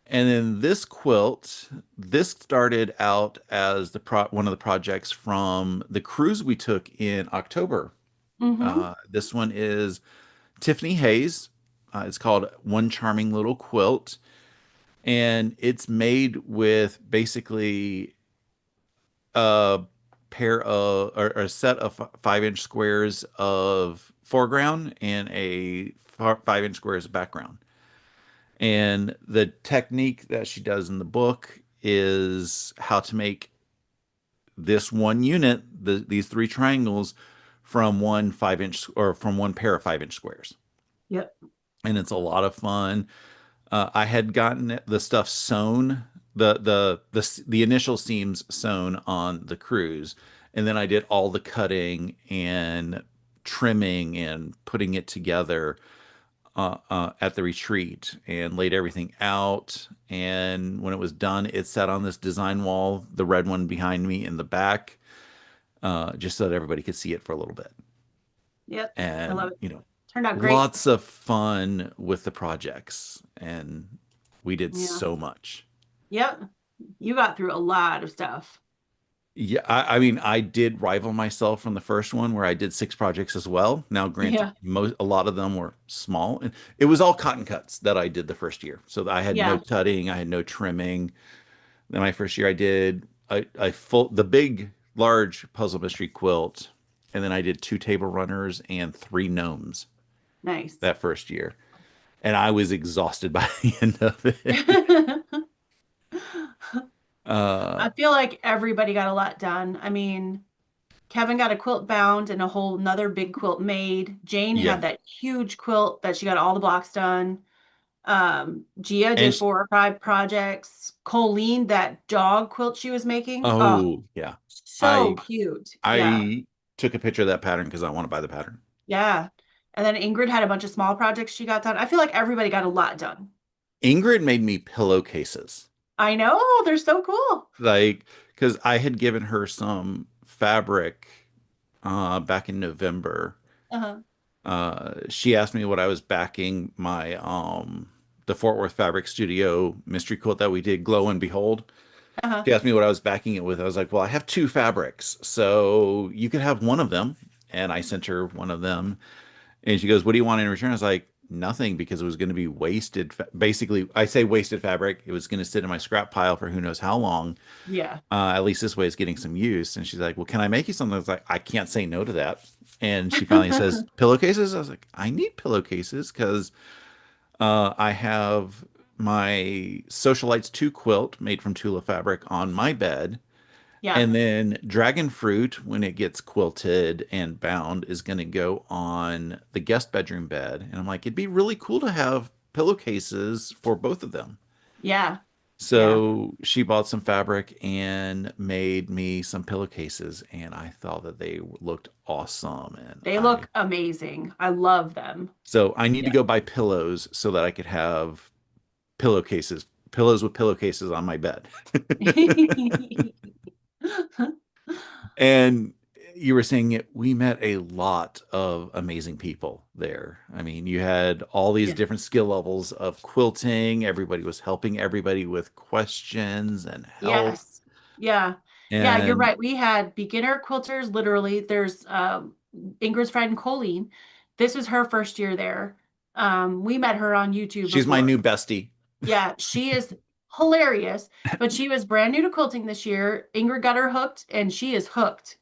And then this quilt, this started out as one of the projects from the cruise we took in October. Mm-hmm. This one is Tiffany Hayes. It's called One Charming Little Quilt, and it's made with basically a pair of or a set of 5 inch squares of foreground and a 5 inch squares of background. And the technique that she does in the book is how to make this one unit, these three triangles, from one 5 inch or from one pair of 5 inch squares. Yep. And it's a lot of fun. I had gotten the stuff sewn, the initial seams sewn on the cruise, and then I did all the cutting and trimming and putting it together at the retreat and laid everything out. And when it was done, it sat on this design wall, the red one behind me in the back, just so that everybody could see it for a little bit. Yep. I love And, it. you know, Turned out great. lots of fun with the projects. And we did Yeah. so much. Yep. You got through a lot of stuff. Yeah, I mean, I did rival myself from the first one where I did 6 projects as well. Now, granted, Yeah. a lot of them were small, and it was all cotton cuts that I did the first year. So I had no Yeah. tutting, I had no trimming. Then my first year, I did the big, large puzzle mystery quilt, and then I did 2 table runners and 3 gnomes Nice. that first year, and I was exhausted by the end of it. Uh, I feel like everybody got a lot done. I mean, Kevin got a quilt bound and a whole another big quilt made. Jane yeah, had that huge quilt that she got all the blocks done. Gia and did 4 or 5 projects. Colleen, that dog quilt she was making. Oh, oh yeah, so I cute. Yeah. I took a picture of that pattern because I want to buy the pattern. Yeah. And then Ingrid had a bunch of small projects she got done. I feel like everybody got a lot done. Ingrid made me pillowcases, I know, they're so cool. like because I had given her some fabric back in November. Uh-huh. She asked me what I was backing my the Fort Worth Fabric Studio mystery quilt that we did, Glow and Behold. Uh-huh. She asked me what I was backing it with. I was like, well, I have 2 fabrics, so you could have one of them. And I sent her one of them. And she goes, what do you want in return? I was like, nothing, because it was going to be wasted. Basically, I say wasted fabric. It was going to sit in my scrap pile for who knows how long. Yeah. At least this way it's getting some use. And she's like, well, can I make you something? I was like, I can't say no to that. And she finally says, pillowcases? I was like, I need pillowcases because I have my Socialites 2 quilt made from Tula fabric on my bed. Yeah. And then Dragon Fruit, when it gets quilted and bound, is going to go on the guest bedroom bed. And I'm like, it'd be really cool to have pillowcases for both of them. Yeah. Yeah. So she bought some fabric and made me some pillowcases, and I thought that they looked awesome. And They look amazing. I love them. so I need to Yeah. go buy pillows so that I could have pillows with pillowcases on my bed. And you were saying it, we met a lot of amazing people there. I mean, you had all these Yeah. different skill levels of quilting. Everybody was helping everybody with questions and help. Yes. Yeah. Yeah, you're And right. We had beginner quilters, literally. There's Ingrid's friend Colleen. This was her first year there. We met her on YouTube she's my before. new bestie. Yeah, she is hilarious, but she was brand new to quilting this year. Ingrid got her hooked and she is hooked.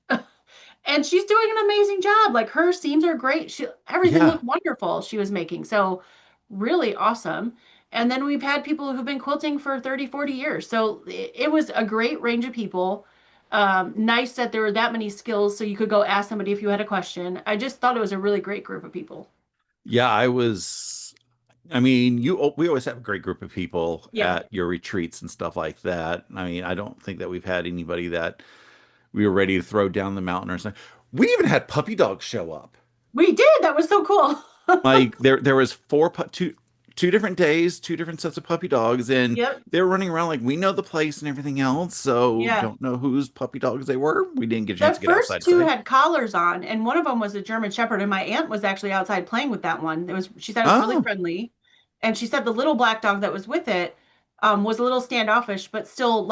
And she's doing an amazing job. Like her seams are great. Everything Yeah. looked wonderful she was making. So really awesome. And then we've had people who've been quilting for 30, 40 years. So it was a great range of people. Nice that there were that many skills so you could go ask somebody if you had a question. I just thought it was a really great group of people. Yeah, I mean, we always have a great group of people Yeah. at your retreats and stuff like that. I mean, I don't think that we've had anybody that we were ready to throw down the mountain or something. We even had puppy dogs show up. We did. That was so cool. Like there was two different days, two different sets of puppy dogs, and Yep. they were running around like we know the place and everything else, so Yeah. don't know whose puppy dogs they were. We didn't get a chance The to get first outside to two say. had collars on, and one of them was a German Shepherd, and my aunt was actually outside playing with that one. She said it was really Oh, friendly, and she said the little black dog that was with it was a little standoffish, but still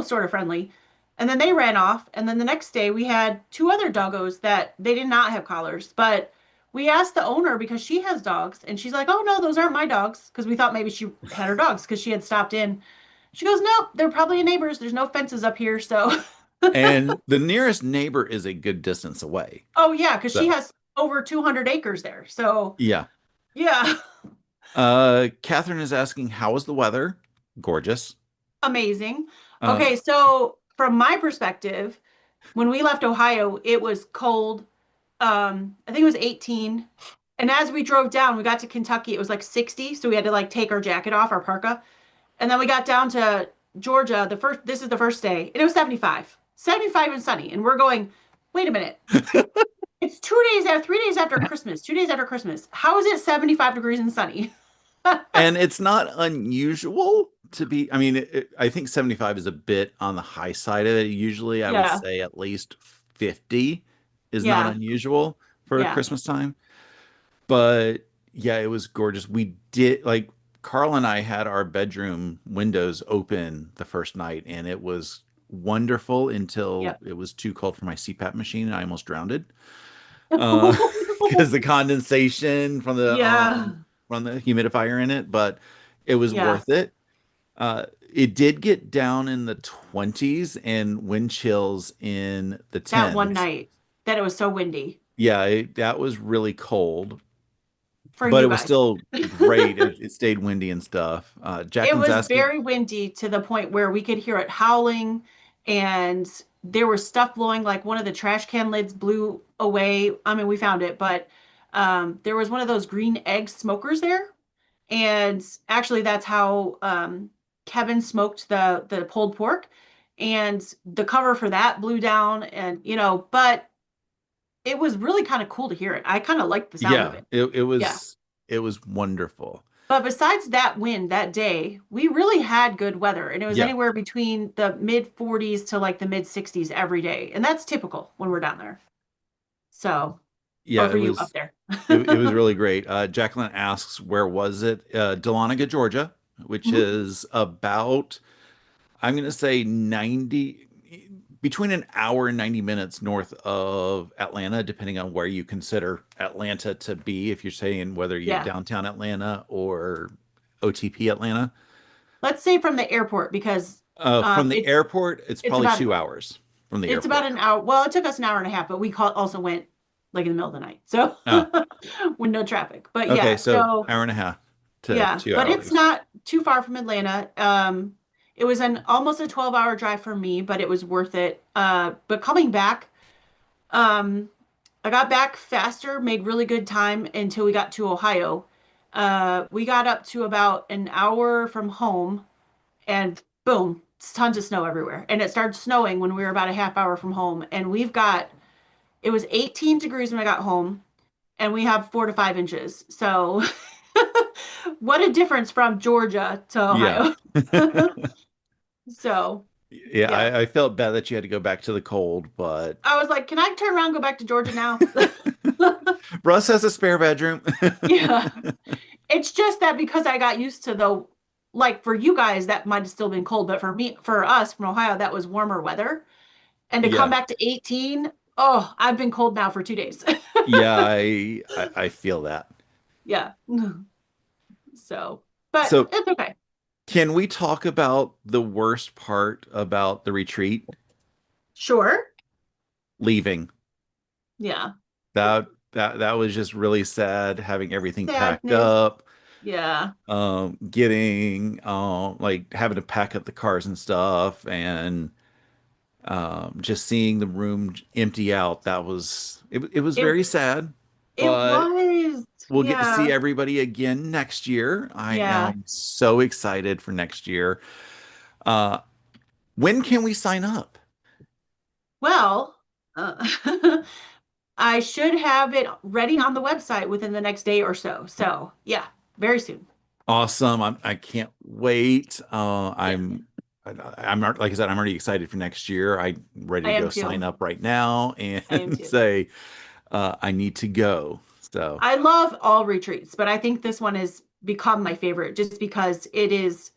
sort of friendly. And then they ran off, and then the next day we had two other doggos that they did not have collars, but we asked the owner because she has dogs, and she's like, "Oh no, those aren't my dogs," because we thought maybe she had her dogs because she had stopped in. She goes, "Nope, they're probably neighbors. There's no fences up here, so." and the nearest neighbor is a good distance away. Oh yeah, because she So, has over 200 acres there. So yeah. yeah, Catherine is asking, how was the weather? Gorgeous. amazing. Uh, Okay, so from my perspective, when we left Ohio, it was cold. I think it was 18. And as we drove down, we got to Kentucky, it was like 60. So we had to like take our jacket off, our parka. And then we got down to Georgia. This is the first day, and it was 75. 75 and sunny. And we're going, wait a minute. It's 2 days after 3 days after Christmas, 2 days after Christmas. How is it 75 degrees and sunny? and it's not unusual to be, I mean, I think 75 is a bit on the high side of it. Usually, I would Yeah. say at least 50 is not Yeah. unusual for Yeah. Christmas time. But yeah, it was gorgeous. We did like Carl and I had our bedroom windows open the first night, and it was wonderful until Yep. it was too cold for my CPAP machine, and I almost drowned. Because the condensation Yeah. from the humidifier in it, but it was Yeah. worth it. It did get down in the 20s and wind chills in the That one 10s. night that it was so windy Yeah, that was really cold, for but it you was guys. still great. It stayed windy and stuff. It Jacqueline's was asking, very windy to the point where we could hear it howling and there was stuff blowing like one of the trash can lids blew away. I mean, we found it, but there was one of those green egg smokers there. And actually that's how Kevin smoked the pulled pork. And the cover for that blew down and but it was really kind of cool to hear it. I kind of liked the sound of yeah, it. Yeah. it was wonderful. But besides that wind that day, we really had good weather. And it was Yeah, anywhere between the mid 40s to like the mid 60s every day. And that's typical when we're down there. So, or yeah, for you up there. it was really great. Jacqueline asks, where was it? Dahlonega, Georgia, which Mhm. is about, I'm going to say 90, between an hour and 90 minutes north of Atlanta, depending on where you consider Atlanta to be, if you're saying whether you're Yeah. downtown Atlanta or OTP Atlanta. Let's say from the airport because From the it's airport, it's it's probably about 2 hours from the it's about airport. an hour. Well, it took us an hour and a half, but also went like in the middle of the night. So Oh, with no traffic. But okay, yeah, so so hour and a half to yeah, two but it's hours. not too far from Atlanta. It was an almost a 12-hour drive for me, but it was worth it. But coming back, um, I got back faster, made really good time until we got to Ohio. We got up to about an hour from home and boom, it's tons of snow everywhere. And it started snowing when we were about a half hour from home. And it was 18 degrees when I got home, and we have 4 to 5 inches. So what a difference from Georgia to Yeah. Ohio. So, Yeah, yeah. I felt bad that you had to go back to the cold, but I was like, can I turn around and go back to Georgia now? Russ has a spare bedroom. Yeah. It's just that because I got used to like for you guys, that might have still been cold, but for us from Ohio, that was warmer weather. And to come Yeah. back to 18, oh, I've been cold now for 2 days. Yeah, I feel that. Yeah. So, but So, it's okay. can we talk about the worst part about the retreat? Sure. Leaving. Yeah. That was just really sad having everything packed Sadness. up, Yeah. getting like having to pack up the cars and stuff, and just seeing the room empty out. It was It very sad, it but was. we'll get to see Yeah. everybody again next year. I Yeah. am so excited for next year. Uh, when can we sign up? Well, uh, I should have it ready on the website within the next day or so. So, yeah, very soon. Awesome. I can't wait. Yeah, Like I said, I'm already excited for next year. I'm ready I to am go sign too. up right now I am and too. say I need to go. So, I love all retreats, but I think this one has become my favorite just because it is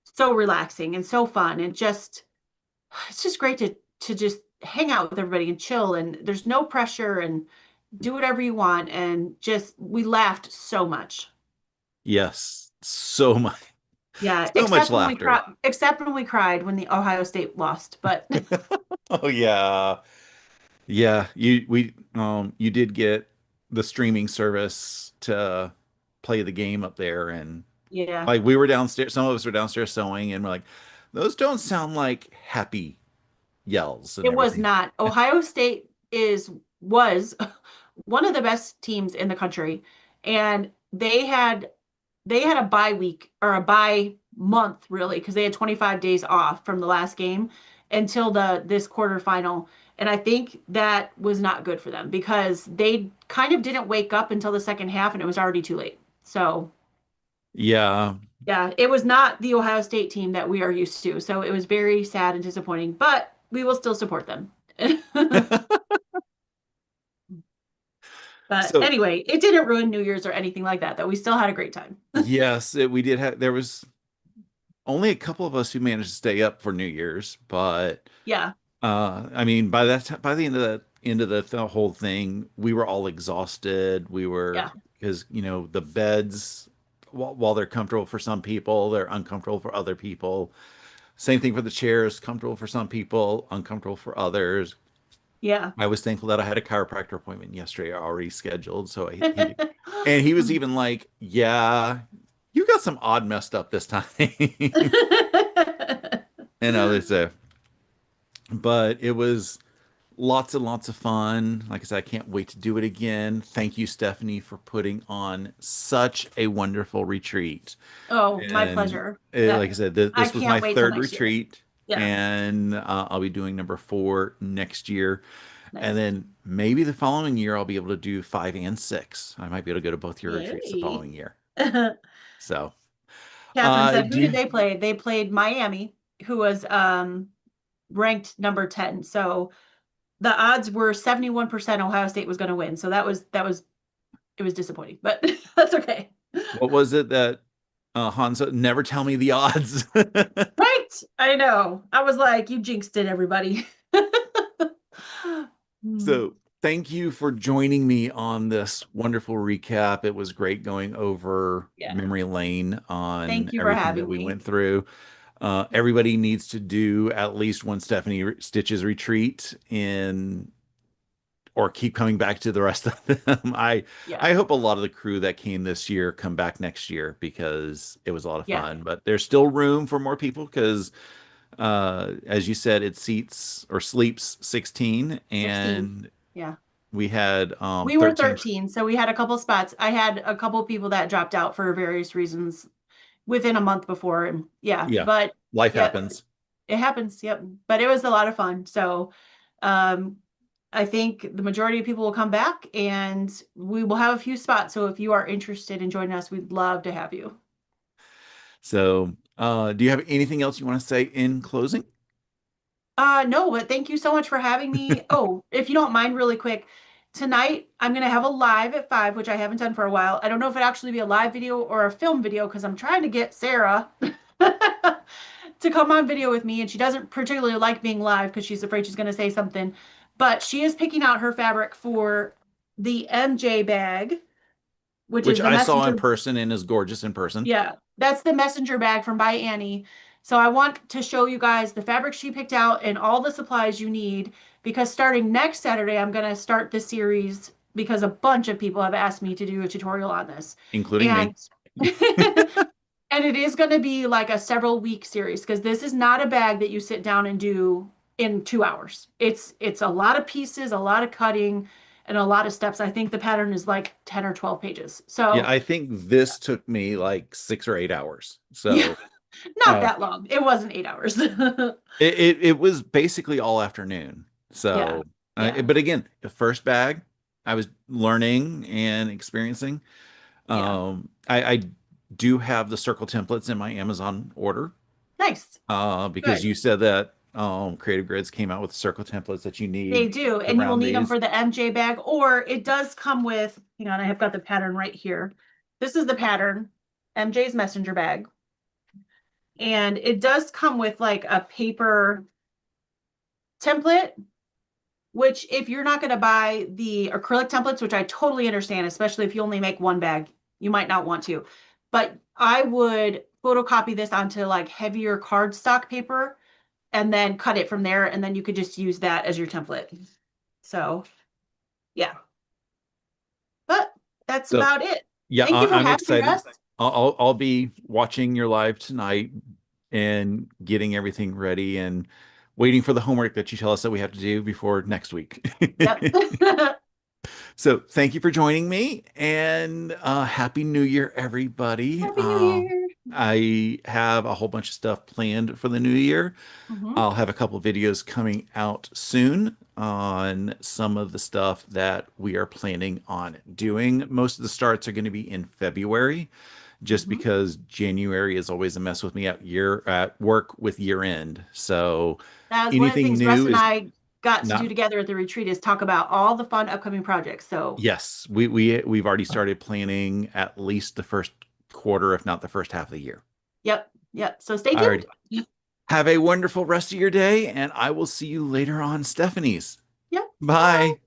so relaxing and so fun and just it's just great to just hang out with everybody and chill and there's no pressure and do whatever you want and just we laughed so much. yes, so much, Yeah, so much laughter. except when we cried when the Ohio State lost, but Oh yeah. Yeah, you did get the streaming service to play the game up there, and yeah, like we were downstairs, some of us were downstairs sewing, and we're like, those don't sound like happy yells and it was everything. not. Ohio State is was one of the best teams in the country and they had a bye week or a bye month really because they had 25 days off from the last game until the this quarterfinal and I think that was not good for them because they kind of didn't wake up until the second half and it was already too late. So, Yeah. yeah, it was not the Ohio State team that we are used to. So, it was very sad and disappointing, but we will still support them. But So anyway, it didn't ruin New Year's or anything like that, though. We still had a great time. yes, we did have there was only a couple of us who managed to stay up for New Year's, but Yeah, I mean, by the end of the whole thing, we were all exhausted. We were yeah, because the beds, while they're comfortable for some people, they're uncomfortable for other people. Same thing for the chairs, comfortable for some people, uncomfortable for others. yeah. I was thankful that I had a chiropractor appointment yesterday already scheduled, so and he was even like, "Yeah, you got some odd messed up this time," and others. But it was lots and lots of fun. Like I said, I can't wait to do it again. Thank you, Stephanie, for putting on such a wonderful retreat. Oh, my And pleasure. like I That said, I this was my can't wait till third next year. retreat, Yeah, and I'll be doing number 4 next year. And nice. then maybe the following year, I'll be able to do 5 and 6. I might be able to go to both your retreats the Yay. following year. So, Catherine said, do who did you, they play? They played Miami, who was ranked number 10. So the odds were 71% Ohio State was going to win. So that was it was disappointing, but that's okay. what was it that Hansa, never tell me the odds? Right? I know. I was like, you jinxed it, everybody. Hmm. So, thank you for joining me on this wonderful recap. It was great going over Yeah. memory lane on Thank you for everything that having we me. went through. Everybody needs to do at least one Stephanie Stitches retreat in or keep coming back to the rest of them. I Yeah. hope a lot of the crew that came this year come back next year because it was a lot of Yeah. fun. But there's still room for more people because as you said, it seats or sleeps 16, 16. and Yeah. we had We were 13. 13, so we had a couple spots. I had a couple people that dropped out for various reasons within a month before. And yeah, Yeah, but life yep, happens. it happens. Yep. But it was a lot of fun. So um I think the majority of people will come back and we will have a few spots. So if you are interested in joining us, we'd love to have you. So, do you have anything else you want to say in closing? No, but thank you so much for having me. Oh, if you don't mind, really quick, tonight I'm gonna have a live at 5, which I haven't done for a while. I don't know if it actually be a live video or a film video because I'm trying to get Sarah to come on video with me, and she doesn't particularly like being live because she's afraid she's gonna say something. But she is picking out her fabric for the MJ bag, which Which is the I saw in messenger. person and is gorgeous in person. Yeah, that's the messenger bag from By Annie. So I want to show you guys the fabric she picked out and all the supplies you need because starting next Saturday, I'm going to start this series because a bunch of people have asked me to do a tutorial on this. including me. And and it is going to be like a several week series because this is not a bag that you sit down and do in 2 hours. It's a lot of pieces, a lot of cutting, and a lot of steps. I think the pattern is like 10 or 12 pages. Yeah, So I think this took me like 6 or 8 hours. yeah, So not uh, that long. It wasn't 8 hours. it was basically all afternoon. Yeah. So, Yeah. but again, the first bag, I was learning and experiencing. Yeah. I do have the circle templates in my Amazon order, Nice. because Good. you said that Creative Grids came out with circle templates that you They need do. And you will around need them these. for the MJ bag, or it does come with, hang on, I have got the pattern right here. This is the pattern, MJ's messenger bag. And it does come with like a paper template, which if you're not going to buy the acrylic templates, which I totally understand, especially if you only make one bag, you might not want to. But I would photocopy this onto like heavier cardstock paper and then cut it from there. And then you could just use that as your template. So, yeah. But that's So about it. yeah, Thank you for I'm having me, excited. Russ. I'll be watching your live tonight and getting everything ready and waiting for the homework that you tell us that we have to do before next week. Yep. So thank you for joining me, and Happy New Year, everybody. Happy New Year. I have a whole bunch of stuff planned for the new year. Hmm. I'll have a couple videos coming out soon on some of the stuff that we are planning on doing. Most of the starts are going to be in February, just Hmm. because January is always a mess with me at work with year end. So That was one of the anything things Russ new and is I got to do not. together at the retreat is talk about all the fun upcoming projects. So, Yes, we've already started planning at least the first quarter, if not the first half of the year. yep. Yep. So stay All right. tuned. Have a wonderful rest of your day, and I will see you later on Stephanie's. Yep. Bye. Bye.